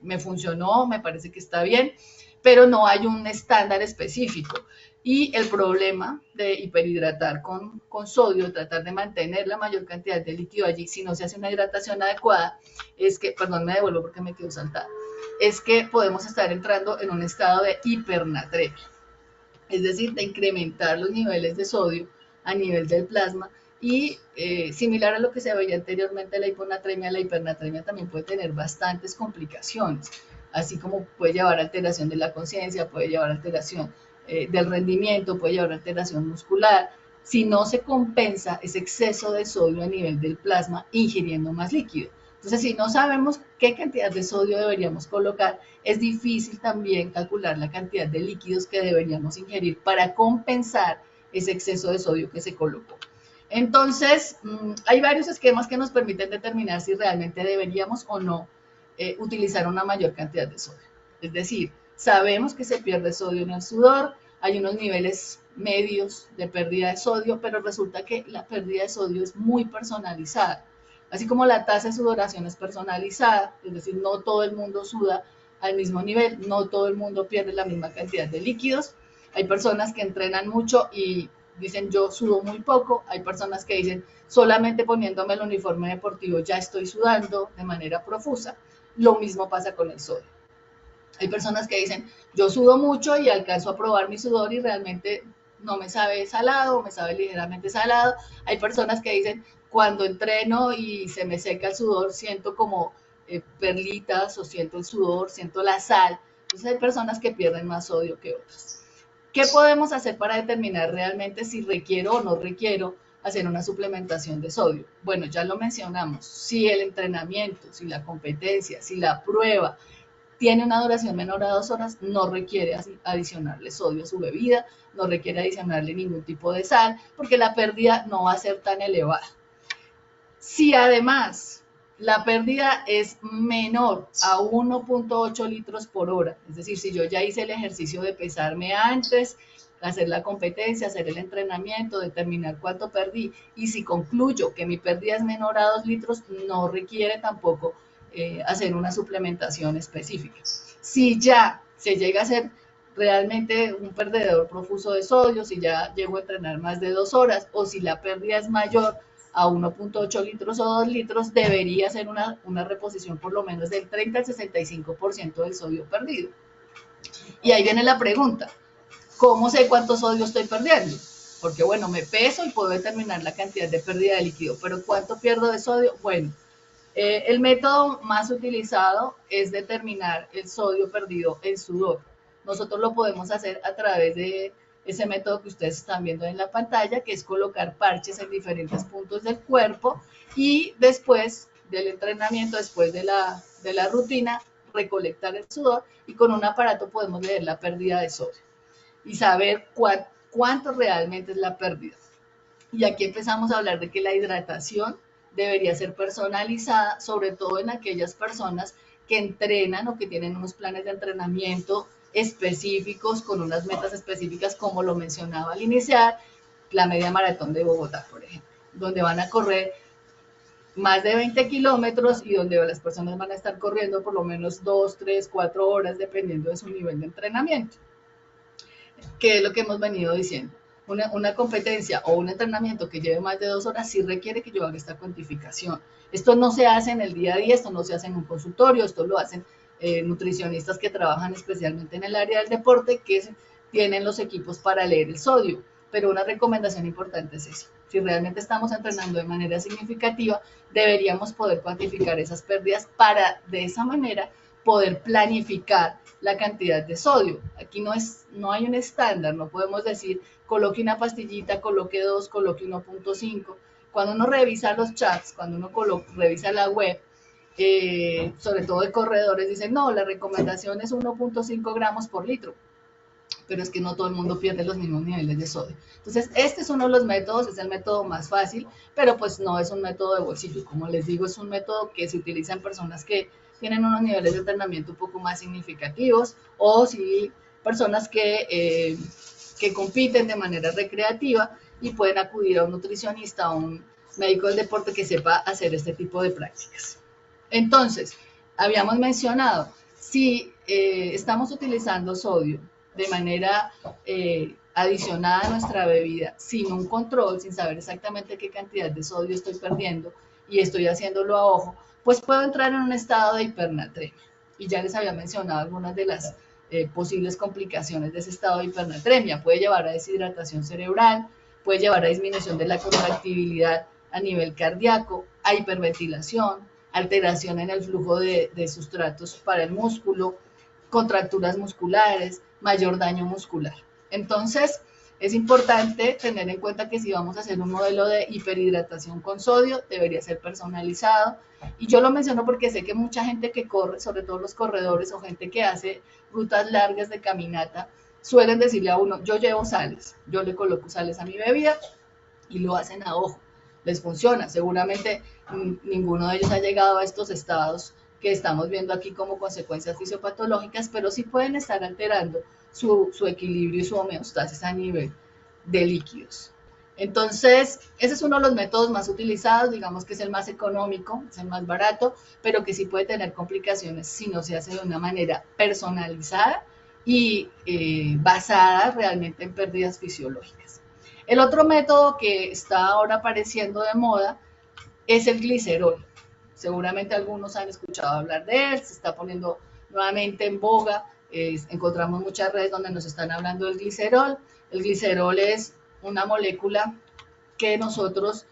Me funcionó, me parece que está bien, pero no hay un estándar específico. Y el problema de hiperhidratar con sodio, tratar de mantener la mayor cantidad de líquido allí, si no se hace una hidratación adecuada, es que, perdón, me devuelvo porque me quedo saltada, es que podemos estar entrando en un estado de hipernatremia, es decir, de incrementar los niveles de sodio a nivel del plasma. Y similar a lo que se veía anteriormente, la hipernatremia también puede tener bastantes complicaciones, así como puede llevar a alteración de la conciencia, puede llevar a alteración del rendimiento, puede llevar a alteración muscular, si no se compensa ese exceso de sodio a nivel del plasma ingiriendo más líquido. Entonces, si no sabemos qué cantidad de sodio deberíamos colocar, es difícil también calcular la cantidad de líquidos que deberíamos ingerir para compensar ese exceso de sodio que se colocó. Entonces, hay varios esquemas que nos permiten determinar si realmente deberíamos o no utilizar una mayor cantidad de sodio. Es decir, sabemos que se pierde sodio en el sudor, hay unos niveles medios de pérdida de sodio, pero resulta que la pérdida de sodio es muy personalizada. Así como la tasa de sudoración es personalizada, es decir, no todo el mundo suda al mismo nivel, no todo el mundo pierde la misma cantidad de líquidos. Hay personas que entrenan mucho y dicen yo sudo muy poco, hay personas que dicen solamente poniéndome el uniforme deportivo ya estoy sudando de manera profusa. Lo mismo pasa con el sodio. Hay personas que dicen yo sudo mucho y alcanzo a probar mi sudor y realmente no me sabe salado, me sabe ligeramente salado. Hay personas que dicen cuando entreno y se me seca el sudor siento como perlitas o siento el sudor, siento la sal. Entonces hay personas que pierden más sodio que otras. ¿Qué podemos hacer para determinar realmente si requiero o no requiero hacer una suplementación de sodio? Bueno, ya lo mencionamos, si el entrenamiento, si la competencia, si la prueba tiene una duración menor a 2 horas, no requiere adicionarle sodio a su bebida, no requiere adicionarle ningún tipo de sal, porque la pérdida no va a ser tan elevada. Si además la pérdida es menor a 1.8 litros por hora, es decir, si yo ya hice el ejercicio de pesarme antes, hacer la competencia, hacer el entrenamiento, determinar cuánto perdí, y si concluyo que mi pérdida es menor a 2 litros, no requiere tampoco hacer una suplementación específica. Si ya se llega a ser realmente un perdedor profuso de sodio, si ya llego a entrenar más de 2 horas, o si la pérdida es mayor a 1.8 litros o 2 litros, debería ser una reposición por lo menos del 30 al 65% del sodio perdido. Y ahí viene la pregunta, ¿cómo sé cuánto sodio estoy perdiendo? Porque bueno, me peso y puedo determinar la cantidad de pérdida de líquido, pero ¿cuánto pierdo de sodio? Bueno, el método más utilizado es determinar el sodio perdido en sudor. Nosotros lo podemos hacer a través de ese método que ustedes están viendo en la pantalla, que es colocar parches en diferentes puntos del cuerpo y después del entrenamiento, después de la rutina, recolectar el sudor y con un aparato podemos leer la pérdida de sodio y saber cuánto realmente es la pérdida. Y aquí empezamos a hablar de que la hidratación debería ser personalizada, sobre todo en aquellas personas que entrenan o que tienen unos planes de entrenamiento específicos, con unas metas específicas, como lo mencionaba al iniciar, la media maratón de Bogotá, por ejemplo, donde van a correr más de 20 kilómetros y donde las personas van a estar corriendo por lo menos 2, 3, 4 horas, dependiendo de su nivel de entrenamiento. ¿Qué es lo que hemos venido diciendo? Una competencia o un entrenamiento que lleve más de 2 horas sí requiere que yo haga esta cuantificación. Esto no se hace en el día a día, esto no se hace en un consultorio, esto lo hacen nutricionistas que trabajan especialmente en el área del deporte, que tienen los equipos para leer el sodio. Pero una recomendación importante es eso. Si realmente estamos entrenando de manera significativa, deberíamos poder cuantificar esas pérdidas para de esa manera poder planificar la cantidad de sodio. Aquí no hay un estándar, no podemos decir coloque una pastillita, coloque 2, coloque 1.5. Cuando uno revisa los chats, cuando uno revisa la web, sobre todo de corredores, dicen no, la recomendación es 1.5 gramos por litro, pero es que no todo el mundo pierde los mismos niveles de sodio. Entonces, este es uno de los métodos, es el método más fácil, pero pues no es un método de bolsillo. Como les digo, es un método que se utiliza en personas que tienen unos niveles de entrenamiento un poco más significativos o si personas que compiten de manera recreativa y pueden acudir a un nutricionista o un médico del deporte que sepa hacer este tipo de prácticas. Entonces, habíamos mencionado, si estamos utilizando sodio de manera adicionada a nuestra bebida, sin un control, sin saber exactamente qué cantidad de sodio estoy perdiendo y estoy haciéndolo a ojo, pues puedo entrar en un estado de hipernatremia. Y ya les había mencionado algunas de las posibles complicaciones de ese estado de hipernatremia. Puede llevar a deshidratación cerebral, puede llevar a disminución de la contractibilidad a nivel cardíaco, a hiperventilación, alteración en el flujo de sustratos para el músculo, contracturas musculares, mayor daño muscular. Entonces, es importante tener en cuenta que si vamos a hacer un modelo de hiperhidratación con sodio, debería ser personalizado. Y yo lo menciono porque sé que mucha gente que corre, sobre todo los corredores o gente que hace rutas largas de caminata, suelen decirle a uno, yo llevo sales, yo le coloco sales a mi bebida y lo hacen a ojo. Les funciona. Seguramente ninguno de ellos ha llegado a estos estados que estamos viendo aquí como consecuencias fisiopatológicas, pero sí pueden estar alterando su equilibrio y su homeostasis a nivel de líquidos. Entonces, ese es uno de los métodos más utilizados, digamos que es el más económico, es el más barato, pero que sí puede tener complicaciones si no se hace de una manera personalizada y basada realmente en pérdidas fisiológicas. El otro método que está ahora apareciendo de moda es el glicerol. Seguramente algunos han escuchado hablar de él, se está poniendo nuevamente en boga. Encontramos muchas redes donde nos están hablando del glicerol. El glicerol es una molécula que nosotros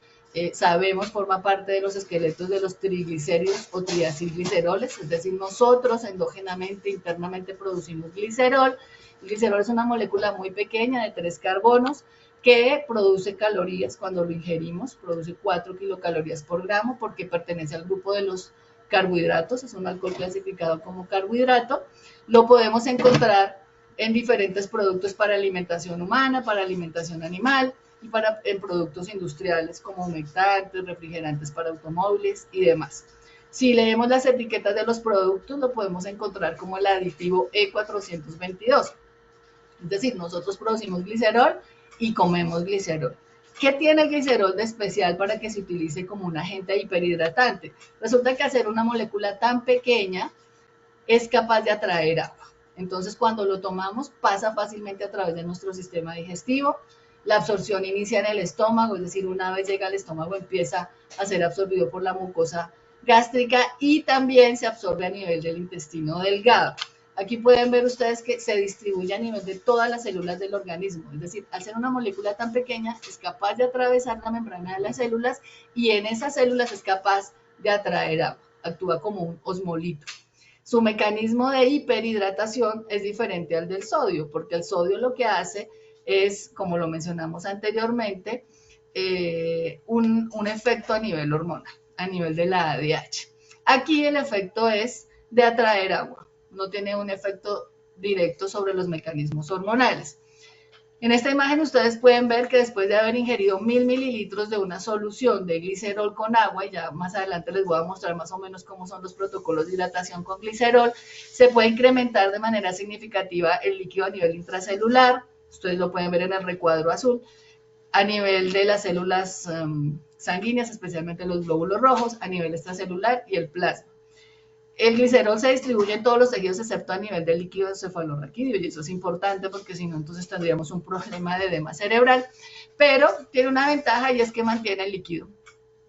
sabemos forma parte de los esqueletos de los triglicéridos o triacilgliceroles, es decir, nosotros endógenamente, internamente producimos glicerol. El glicerol es una molécula muy pequeña de 3 carbonos que produce calorías cuando lo ingerimos, produce 4 kilocalorías por gramo porque pertenece al grupo de los carbohidratos, es un alcohol clasificado como carbohidrato. Lo podemos encontrar en diferentes productos para alimentación humana, para alimentación animal y en productos industriales como humectantes, refrigerantes para automóviles y demás. Si leemos las etiquetas de los productos, lo podemos encontrar como el aditivo E422. Es decir, nosotros producimos glicerol y comemos glicerol. ¿Qué tiene el glicerol de especial para que se utilice como un agente hiperhidratante? Resulta que hacer una molécula tan pequeña es capaz de atraer agua. Entonces, cuando lo tomamos, pasa fácilmente a través de nuestro sistema digestivo. La absorción inicia en el estómago, es decir, una vez llega al estómago empieza a ser absorbido por la mucosa gástrica y también se absorbe a nivel del intestino delgado. Aquí pueden ver ustedes que se distribuye a nivel de todas las células del organismo, es decir, al ser una molécula tan pequeña es capaz de atravesar la membrana de las células y en esas células es capaz de atraer agua, actúa como un osmolito. Su mecanismo de hiperhidratación es diferente al del sodio, porque el sodio lo que hace es, como lo mencionamos anteriormente, un efecto a nivel hormonal. a nivel de la ADH. Aquí el efecto es de atraer agua, no tiene un efecto directo sobre los mecanismos hormonales. En esta imagen ustedes pueden ver que después de haber ingerido 1000 mililitros de una solución de glicerol con agua, y ya más adelante les voy a mostrar más o menos cómo son los protocolos de hidratación con glicerol, se puede incrementar de manera significativa el líquido a nivel intracelular, ustedes lo pueden ver en el recuadro azul, a nivel de las células sanguíneas, especialmente los glóbulos rojos, a nivel extracelular y el plasma. El glicerol se distribuye en todos los tejidos excepto a nivel del líquido encefalorraquídeo, y eso es importante porque si no, entonces tendríamos un problema de edema cerebral, pero tiene una ventaja y es que mantiene el líquido.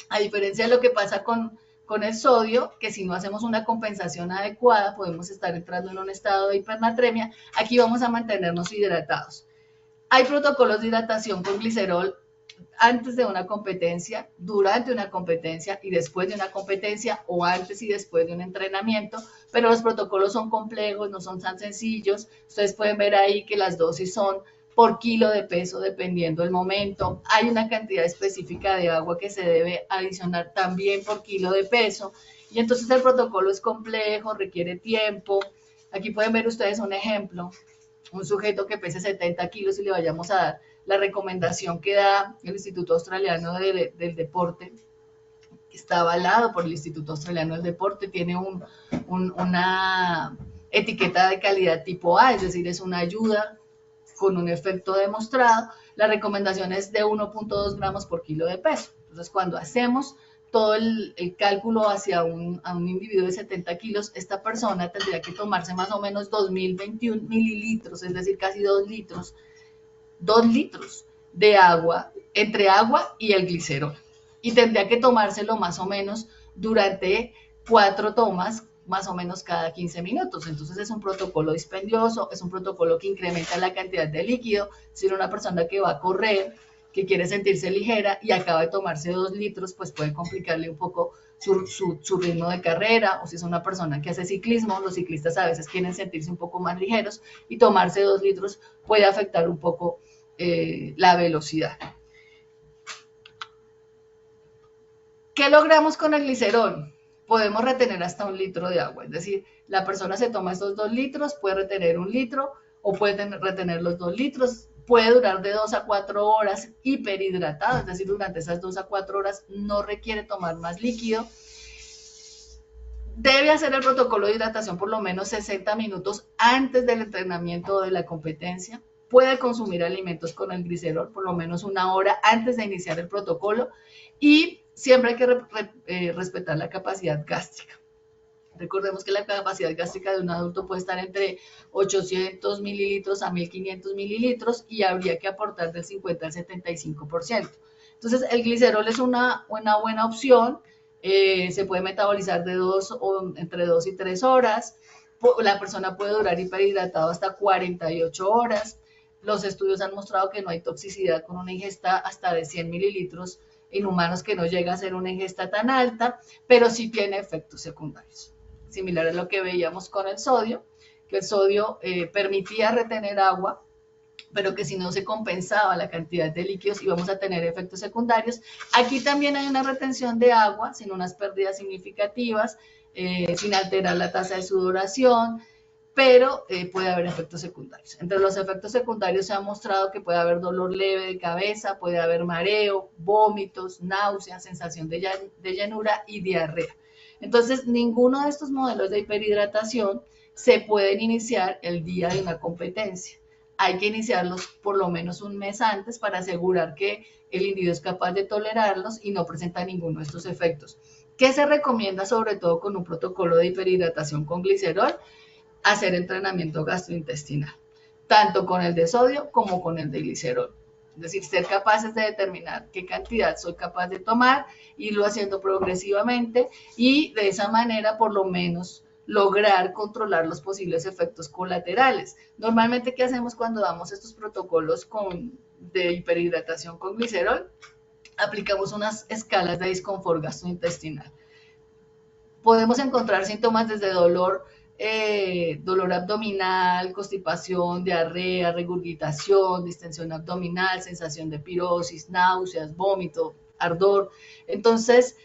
A diferencia de lo que pasa con el sodio, que si no hacemos una compensación adecuada podemos estar entrando en un estado de hipernatremia, aquí vamos a mantenernos hidratados. Hay protocolos de hidratación con glicerol antes de una competencia, durante una competencia y después de una competencia, o antes y después de un entrenamiento, pero los protocolos son complejos, no son tan sencillos. Ustedes pueden ver ahí que las dosis son por kilo de peso dependiendo del momento. Hay una cantidad específica de agua que se debe adicionar también por kilo de peso, y entonces el protocolo es complejo, requiere tiempo. Aquí pueden ver ustedes un ejemplo, un sujeto que pese 70 kilos y le vayamos a dar la recomendación que da el Instituto Australiano del Deporte, que está avalado por el Instituto Australiano del Deporte, tiene una etiqueta de calidad tipo A, es decir, es una ayuda con un efecto demostrado. La recomendación es de 1.2 gramos por kilo de peso. Entonces, cuando hacemos todo el cálculo a un individuo de 70 kilos, esta persona tendría que tomarse más o menos 2021 mililitros, es decir, casi 2 litros de agua, entre agua y el glicerol. Y tendría que tomárselo más o menos durante 4 tomas, más o menos cada 15 minutos. Entonces es un protocolo dispendioso, es un protocolo que incrementa la cantidad de líquido. Si una persona que va a correr, que quiere sentirse ligera y acaba de tomarse 2 litros, pues puede complicarle un poco su ritmo de carrera, o si es una persona que hace ciclismo, los ciclistas a veces quieren sentirse un poco más ligeros y tomarse 2 litros puede afectar un poco la velocidad. ¿Qué logramos con el glicerol? Podemos retener hasta 1 litro de agua, es decir, la persona se toma estos 2 litros, puede retener 1 litro o puede retener los 2 litros, puede durar de 2 a 4 horas hiperhidratado, es decir, durante esas 2 a 4 horas no requiere tomar más líquido. Debe hacer el protocolo de hidratación por lo menos 60 minutos antes del entrenamiento o de la competencia. Puede consumir alimentos con el glicerol por lo menos 1 hora antes de iniciar el protocolo, y siempre hay que respetar la capacidad gástrica. Recordemos que la capacidad gástrica de un adulto puede estar entre 800 mililitros a 1500 mililitros y habría que aportar del 50 al 75%. Entonces, el glicerol es una buena opción. Se puede metabolizar entre 2 y 3 horas. La persona puede durar hiperhidratado hasta 48 horas. Los estudios han mostrado que no hay toxicidad con una ingesta hasta de 100 mililitros en humanos, que no llega a ser una ingesta tan alta, pero sí tiene efectos secundarios. Similar a lo que veíamos con el sodio, que el sodio permitía retener agua, pero que si no se compensaba la cantidad de líquidos íbamos a tener efectos secundarios. Aquí también hay una retención de agua sin unas pérdidas significativas, sin alterar la tasa de sudoración, pero puede haber efectos secundarios. Entre los efectos secundarios se ha mostrado que puede haber dolor leve de cabeza, puede haber mareo, vómitos, náuseas, sensación de llenura y diarrea. Entonces, ninguno de estos modelos de hiperhidratación se pueden iniciar el día de una competencia. Hay que iniciarlos por lo menos un mes antes para asegurar que el individuo es capaz de tolerarlos y no presenta ninguno de estos efectos. ¿Qué se recomienda sobre todo con un protocolo de hiperhidratación con glicerol? Hacer entrenamiento gastrointestinal, tanto con el de sodio como con el de glicerol. Es decir, ser capaces de determinar qué cantidad soy capaz de tomar, irlo haciendo progresivamente y de esa manera por lo menos lograr controlar los posibles efectos colaterales. Normalmente, ¿qué hacemos cuando damos estos protocolos de hiperhidratación con glicerol? Aplicamos unas escalas de disconfort gastrointestinal. Podemos encontrar síntomas desde dolor abdominal, constipación, diarrea, regurgitación, distensión abdominal, sensación de pirosis, náuseas, vómito, ardor. Entonces,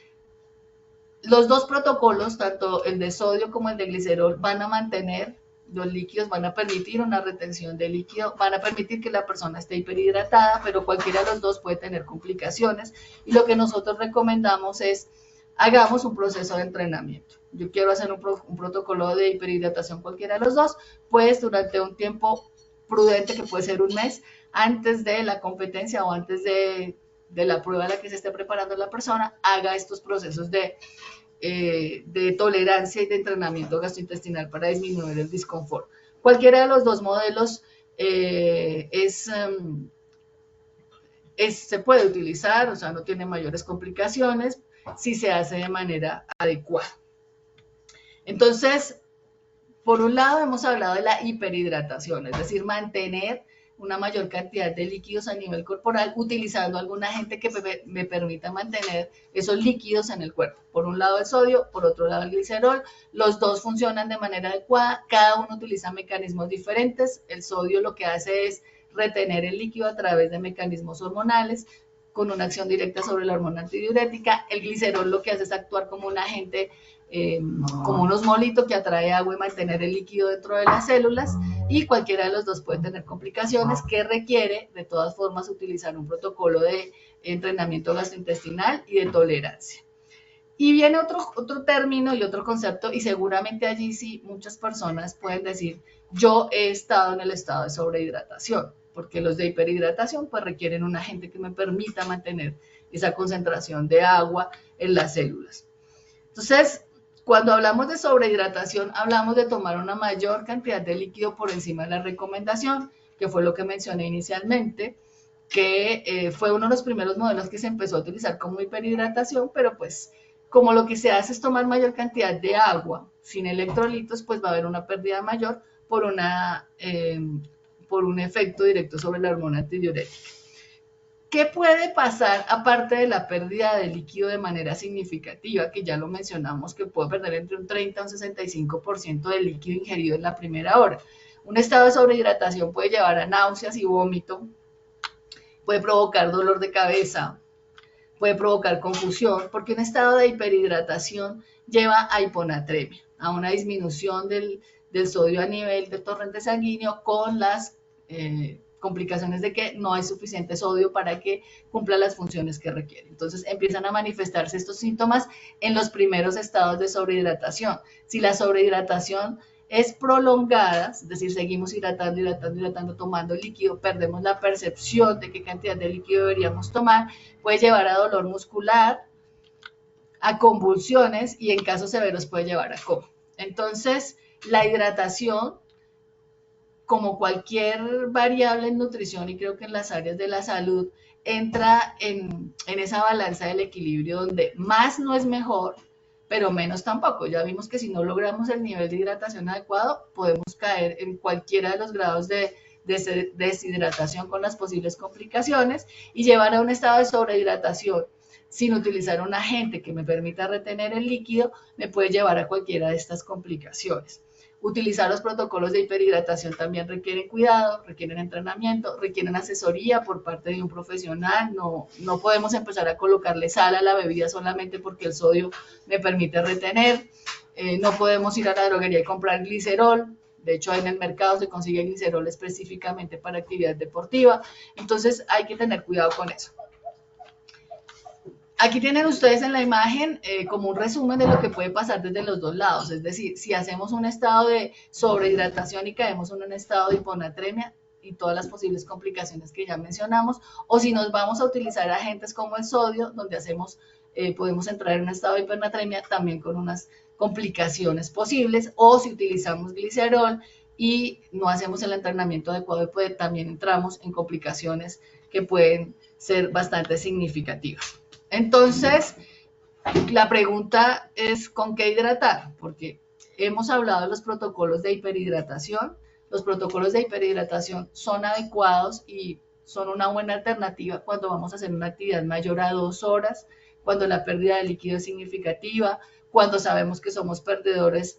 Los dos protocolos, tanto el de sodio como el de glicerol, van a mantener los líquidos, van a permitir una retención de líquido, van a permitir que la persona esté hiperhidratada, pero cualquiera de los dos puede tener complicaciones. Y lo que nosotros recomendamos es, hagamos un proceso de entrenamiento. Yo quiero hacer un protocolo de hiperhidratación, cualquiera de los dos, pues durante un tiempo prudente, que puede ser un mes, antes de la competencia o antes de la prueba a la que se esté preparando la persona, haga estos procesos de tolerancia y de entrenamiento gastrointestinal para disminuir el disconfort. Cualquiera de los dos modelos se puede utilizar, o sea, no tiene mayores complicaciones si se hace de manera adecuada. Entonces, por un lado hemos hablado de la hiperhidratación, es decir, mantener una mayor cantidad de líquidos a nivel corporal utilizando algún agente que me permita mantener esos líquidos en el cuerpo. Por un lado el sodio, por otro lado el glicerol. Los dos funcionan de manera adecuada, cada uno utiliza mecanismos diferentes. El sodio lo que hace es retener el líquido a través de mecanismos hormonales con una acción directa sobre la hormona antidiurética. El glicerol lo que hace es actuar como un agente como un osmolito que atrae agua y mantener el líquido dentro de las células, y cualquiera de los dos puede tener complicaciones que requiere de todas formas utilizar un protocolo de entrenamiento gastrointestinal y de tolerancia. Y viene otro término y otro concepto, y seguramente allí sí muchas personas pueden decir, yo he estado en el estado de sobrehidratación, porque los de hiperhidratación pues requieren un agente que me permita mantener esa concentración de agua en las células. Entonces, cuando hablamos de sobrehidratación, hablamos de tomar una mayor cantidad de líquido por encima de la recomendación, que fue lo que mencioné inicialmente, que fue uno de los primeros modelos que se empezó a utilizar como hiperhidratación, pero pues como lo que se hace es tomar mayor cantidad de agua sin electrolitos, pues va a haber una pérdida mayor por un efecto directo sobre la hormona antidiurética. ¿Qué puede pasar aparte de la pérdida de líquido de manera significativa? Que ya lo mencionamos, que puede perder entre un 30 y un 65% del líquido ingerido en la primera hora. Un estado de sobrehidratación puede llevar a náuseas y vómito, puede provocar dolor de cabeza, puede provocar confusión, porque un estado de hiperhidratación lleva a hiponatremia, a una disminución del sodio a nivel del torrente sanguíneo con las complicaciones de que no hay suficiente sodio para que cumpla las funciones que requiere. Entonces empiezan a manifestarse estos síntomas en los primeros estados de sobrehidratación. Si la sobrehidratación es prolongada, es decir, seguimos hidratando, tomando líquido, perdemos la percepción de qué cantidad de líquido deberíamos tomar, puede llevar a dolor muscular, a convulsiones y en casos severos puede llevar a coma. Entonces, la hidratación, como cualquier variable en nutrición y creo que en las áreas de la salud, entra en esa balanza del equilibrio donde más no es mejor, pero menos tampoco. Ya vimos que si no logramos el nivel de hidratación adecuado, podemos caer en cualquiera de los grados de deshidratación con las posibles complicaciones y llevar a un estado de sobrehidratación sin utilizar un agente que me permita retener el líquido, me puede llevar a cualquiera de estas complicaciones. Utilizar los protocolos de hiperhidratación también requieren cuidado, requieren entrenamiento, requieren asesoría por parte de un profesional. No podemos empezar a colocarle sal a la bebida solamente porque el sodio me permite retener. No podemos ir a la droguería y comprar glicerol. De hecho, en el mercado se consigue glicerol específicamente para actividad deportiva. Entonces, hay que tener cuidado con eso. Aquí tienen ustedes en la imagen como un resumen de lo que puede pasar desde los dos lados, es decir, si hacemos un estado de sobrehidratación y caemos en un estado de hiponatremia y todas las posibles complicaciones que ya mencionamos, o si nos vamos a utilizar agentes como el sodio, donde podemos entrar en un estado de hiponatremia también con unas complicaciones posibles, o si utilizamos glicerol y no hacemos el entrenamiento adecuado, pues también entramos en complicaciones que pueden ser bastante significativas. Entonces, la pregunta es ¿con qué hidratar? Porque hemos hablado de los protocolos de hiperhidratación. Los protocolos de hiperhidratación son adecuados y son una buena alternativa cuando vamos a hacer una actividad mayor a 2 horas, cuando la pérdida de líquido es significativa, cuando sabemos que somos perdedores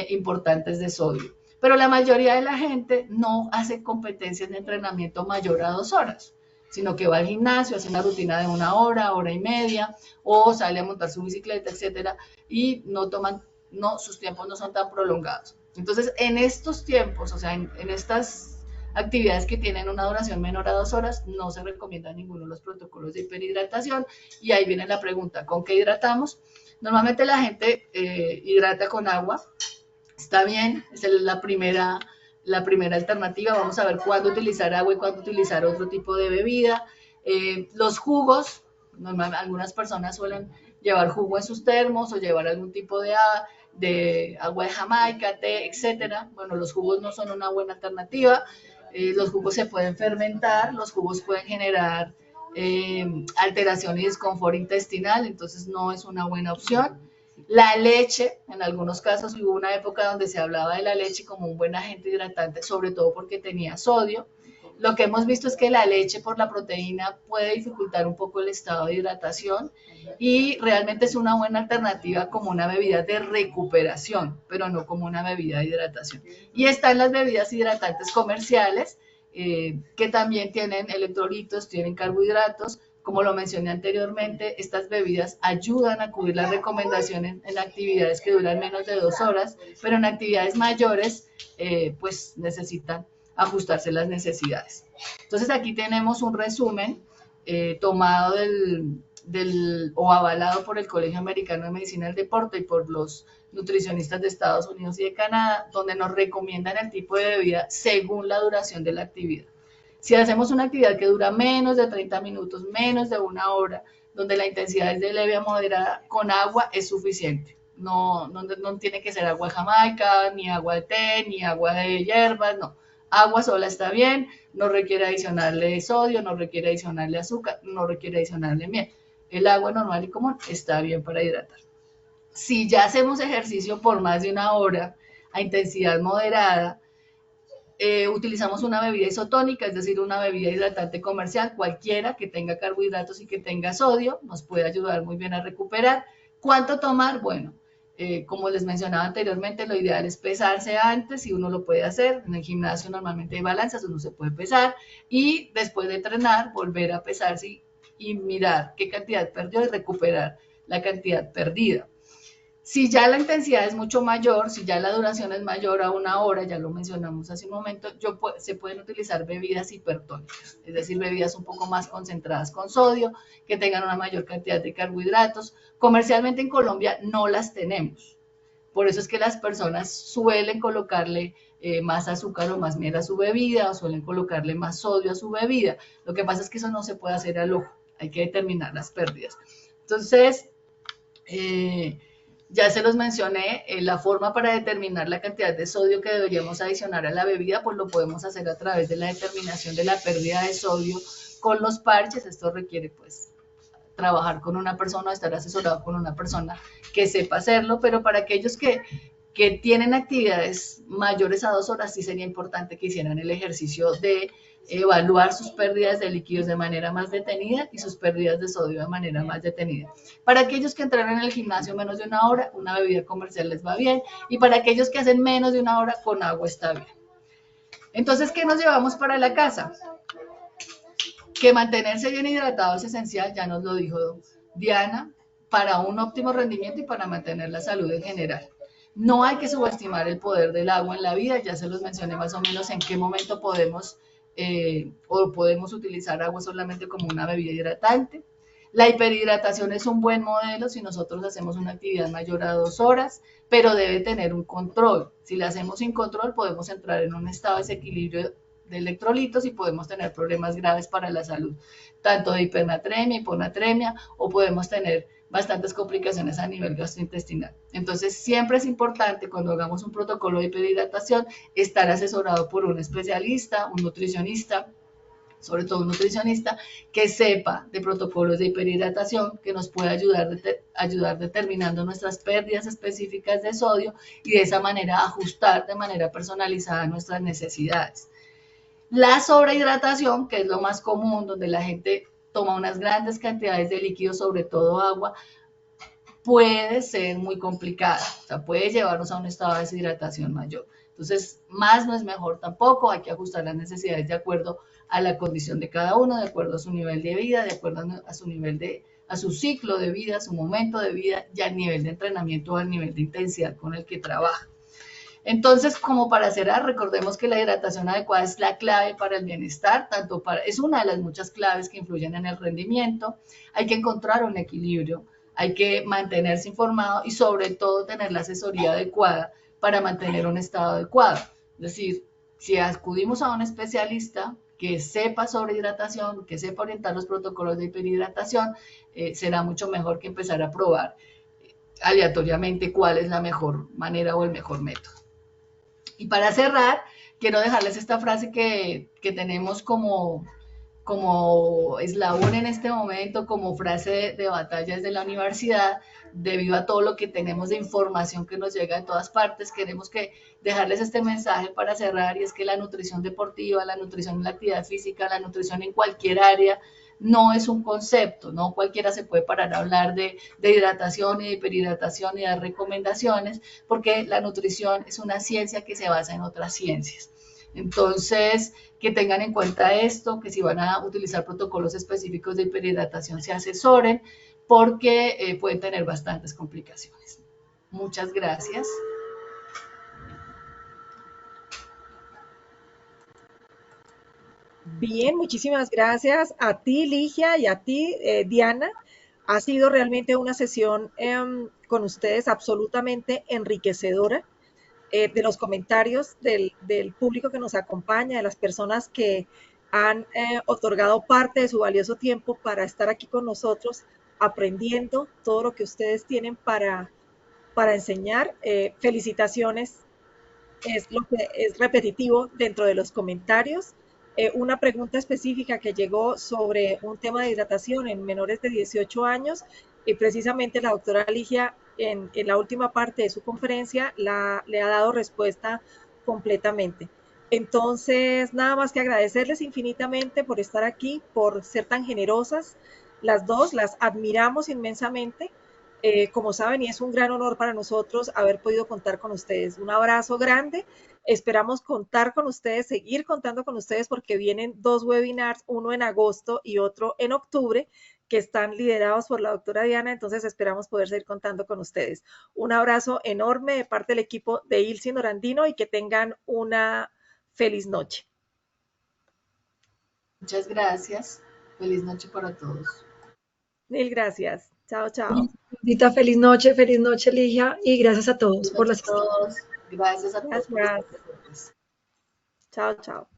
importantes de sodio. Pero la mayoría de la gente no hace competencias de entrenamiento mayor a 2 horas. sino que va al gimnasio, hace una rutina de 1 hora, hora y media, o sale a montar su bicicleta, etcétera, y sus tiempos no son tan prolongados. Entonces, en estos tiempos, o sea, en estas actividades que tienen una duración menor a 2 horas, no se recomienda ninguno de los protocolos de hiperhidratación. Y ahí viene la pregunta, ¿con qué hidratamos? Normalmente la gente hidrata con agua, está bien, esa es la primera alternativa. Vamos a ver cuándo utilizar agua y cuándo utilizar otro tipo de bebida. Los jugos, algunas personas suelen llevar jugo en sus termos o llevar algún tipo de agua de Jamaica, té, etcétera. Bueno, los jugos no son una buena alternativa. Los jugos se pueden fermentar, los jugos pueden generar alteración y desconfort intestinal, entonces no es una buena opción. La leche, en algunos casos hubo una época donde se hablaba de la leche como un buen agente hidratante, sobre todo porque tenía sodio. Lo que hemos visto es que la leche por la proteína puede dificultar un poco el estado de hidratación y realmente es una buena alternativa como una bebida de recuperación, pero no como una bebida de hidratación. Y están las bebidas hidratantes comerciales, que también tienen electrolitos, tienen carbohidratos. Como lo mencioné anteriormente, estas bebidas ayudan a cubrir las recomendaciones en actividades que duran menos de 2 horas, pero en actividades mayores, pues necesitan ajustarse las necesidades. Entonces aquí tenemos un resumen tomado o avalado por el Colegio Americano de Medicina del Deporte y por los nutricionistas de Estados Unidos y de Canadá, donde nos recomiendan el tipo de bebida según la duración de la actividad. Si hacemos una actividad que dura menos de 30 minutos, menos de 1 hora, donde la intensidad es de leve a moderada, con agua es suficiente. No tiene que ser agua de Jamaica, ni agua de té, ni agua de hierbas, no. Agua sola está bien, no requiere adicionarle sodio, no requiere adicionarle azúcar, no requiere adicionarle miel. El agua normal y común está bien para hidratar. Si ya hacemos ejercicio por más de 1 hora a intensidad moderada, utilizamos una bebida isotónica, es decir, una bebida hidratante comercial, cualquiera que tenga carbohidratos y que tenga sodio, nos puede ayudar muy bien a recuperar. ¿Cuánto tomar? Bueno, como les mencionaba anteriormente, lo ideal es pesarse antes, si uno lo puede hacer. En el gimnasio normalmente hay balanzas, uno se puede pesar y después de entrenar volver a pesarse y mirar qué cantidad perdió y recuperar la cantidad perdida. Si ya la intensidad es mucho mayor, si ya la duración es mayor a 1 hora, ya lo mencionamos hace un momento, se pueden utilizar bebidas hipertónicas, es decir, bebidas un poco más concentradas con sodio, que tengan una mayor cantidad de carbohidratos. Comercialmente en Colombia no las tenemos, por eso es que las personas suelen colocarle más azúcar o más miel a su bebida, o suelen colocarle más sodio a su bebida. Lo que pasa es que eso no se puede hacer al ojo, hay que determinar las pérdidas. Entonces, ya se los mencioné, la forma para determinar la cantidad de sodio que deberíamos adicionar a la bebida, pues lo podemos hacer a través de la determinación de la pérdida de sodio con los parches. Esto requiere pues trabajar con una persona, estar asesorado con una persona que sepa hacerlo, pero para aquellos que tienen actividades mayores a 2 horas, sí sería importante que hicieran el ejercicio de evaluar sus pérdidas de líquidos de manera más detenida y sus pérdidas de sodio de manera más detenida. Para aquellos que entrenan en el gimnasio menos de 1 hora, una bebida comercial les va bien, y para aquellos que hacen menos de 1 hora, con agua está bien. Entonces, ¿qué nos llevamos para la casa? Que mantenerse bien hidratado es esencial, ya nos lo dijo Diana, para un óptimo rendimiento y para mantener la salud en general. No hay que subestimar el poder del agua en la vida, ya se los mencioné más o menos en qué momento podemos utilizar agua solamente como una bebida hidratante. La hiperhidratación es un buen modelo si nosotros hacemos una actividad mayor a 2 horas, pero debe tener un control. Si la hacemos sin control, podemos entrar en un estado de desequilibrio de electrolitos y podemos tener problemas graves para la salud, tanto de hipernatremia, hiponatremia, o podemos tener bastantes complicaciones a nivel gastrointestinal. Entonces, siempre es importante cuando hagamos un protocolo de hiperhidratación estar asesorado por un especialista, un nutricionista, sobre todo un nutricionista que sepa de protocolos de hiperhidratación, que nos pueda ayudar determinando nuestras pérdidas específicas de sodio y de esa manera ajustar de manera personalizada nuestras necesidades. La sobrehidratación, que es lo más común, donde la gente toma unas grandes cantidades de líquidos, sobre todo agua, puede ser muy complicada, o sea, puede llevarnos a un estado de deshidratación mayor. Entonces, más no es mejor tampoco, hay que ajustar las necesidades de acuerdo a la condición de cada uno, de acuerdo a su nivel de vida, de acuerdo a su nivel a su ciclo de vida, a su momento de vida y al nivel de entrenamiento o al nivel de intensidad con el que trabaja. Entonces, como para cerrar, recordemos que la hidratación adecuada es la clave para el bienestar, es una de las muchas claves que influyen en el rendimiento. Hay que encontrar un equilibrio, hay que mantenerse informado y sobre todo tener la asesoría adecuada para mantener un estado adecuado. Es decir, si acudimos a un especialista que sepa sobre hidratación, que sepa orientar los protocolos de hiperhidratación, será mucho mejor que empezar a probar aleatoriamente cuál es la mejor manera o el mejor método. Y para cerrar, quiero dejarles esta frase que tenemos como eslabón en este momento, como frase de batalla desde la universidad, debido a todo lo que tenemos de información que nos llega de todas partes. Queremos dejarles este mensaje para cerrar, y es que la nutrición deportiva, la nutrición en la actividad física, la nutrición en cualquier área, no es un concepto, no cualquiera se puede parar a hablar de hidratación y de hiperhidratación y de recomendaciones, porque la nutrición es una ciencia que se basa en otras ciencias. Entonces, que tengan en cuenta esto, que si van a utilizar protocolos específicos de hiperhidratación se asesoren, porque pueden tener bastantes complicaciones. Muchas gracias. Bien, muchísimas gracias a ti, Ligia, y a ti, Diana. Ha sido realmente una sesión con ustedes absolutamente enriquecedora. De los comentarios del público que nos acompaña, de las personas que han otorgado parte de su valioso tiempo para estar aquí con nosotros, aprendiendo todo lo que ustedes tienen para enseñar. Felicitaciones, es lo que es repetitivo dentro de los comentarios. Una pregunta específica que llegó sobre un tema de hidratación en menores de 18 años, y precisamente la doctora Ligia en la última parte de su conferencia le ha dado respuesta completamente. Entonces, nada más que agradecerles infinitamente por estar aquí, por ser tan generosas. Las dos las admiramos inmensamente. Como saben, y es un gran honor para nosotros haber podido contar con ustedes. Un abrazo grande. Esperamos contar con ustedes, seguir contando con ustedes, porque vienen dos webinars, uno en agosto y otro en octubre, que están liderados por la doctora Diana. Entonces esperamos poder seguir contando con ustedes. Un abrazo enorme de parte del equipo de Ilse Norandino, y que tengan una feliz noche. Muchas gracias. Feliz noche para todos. Mil gracias. Chao, chao. Feliz noche, Ligia, y gracias a todos por la todos. Gracias a todos por estar Gracias. Chao, chao.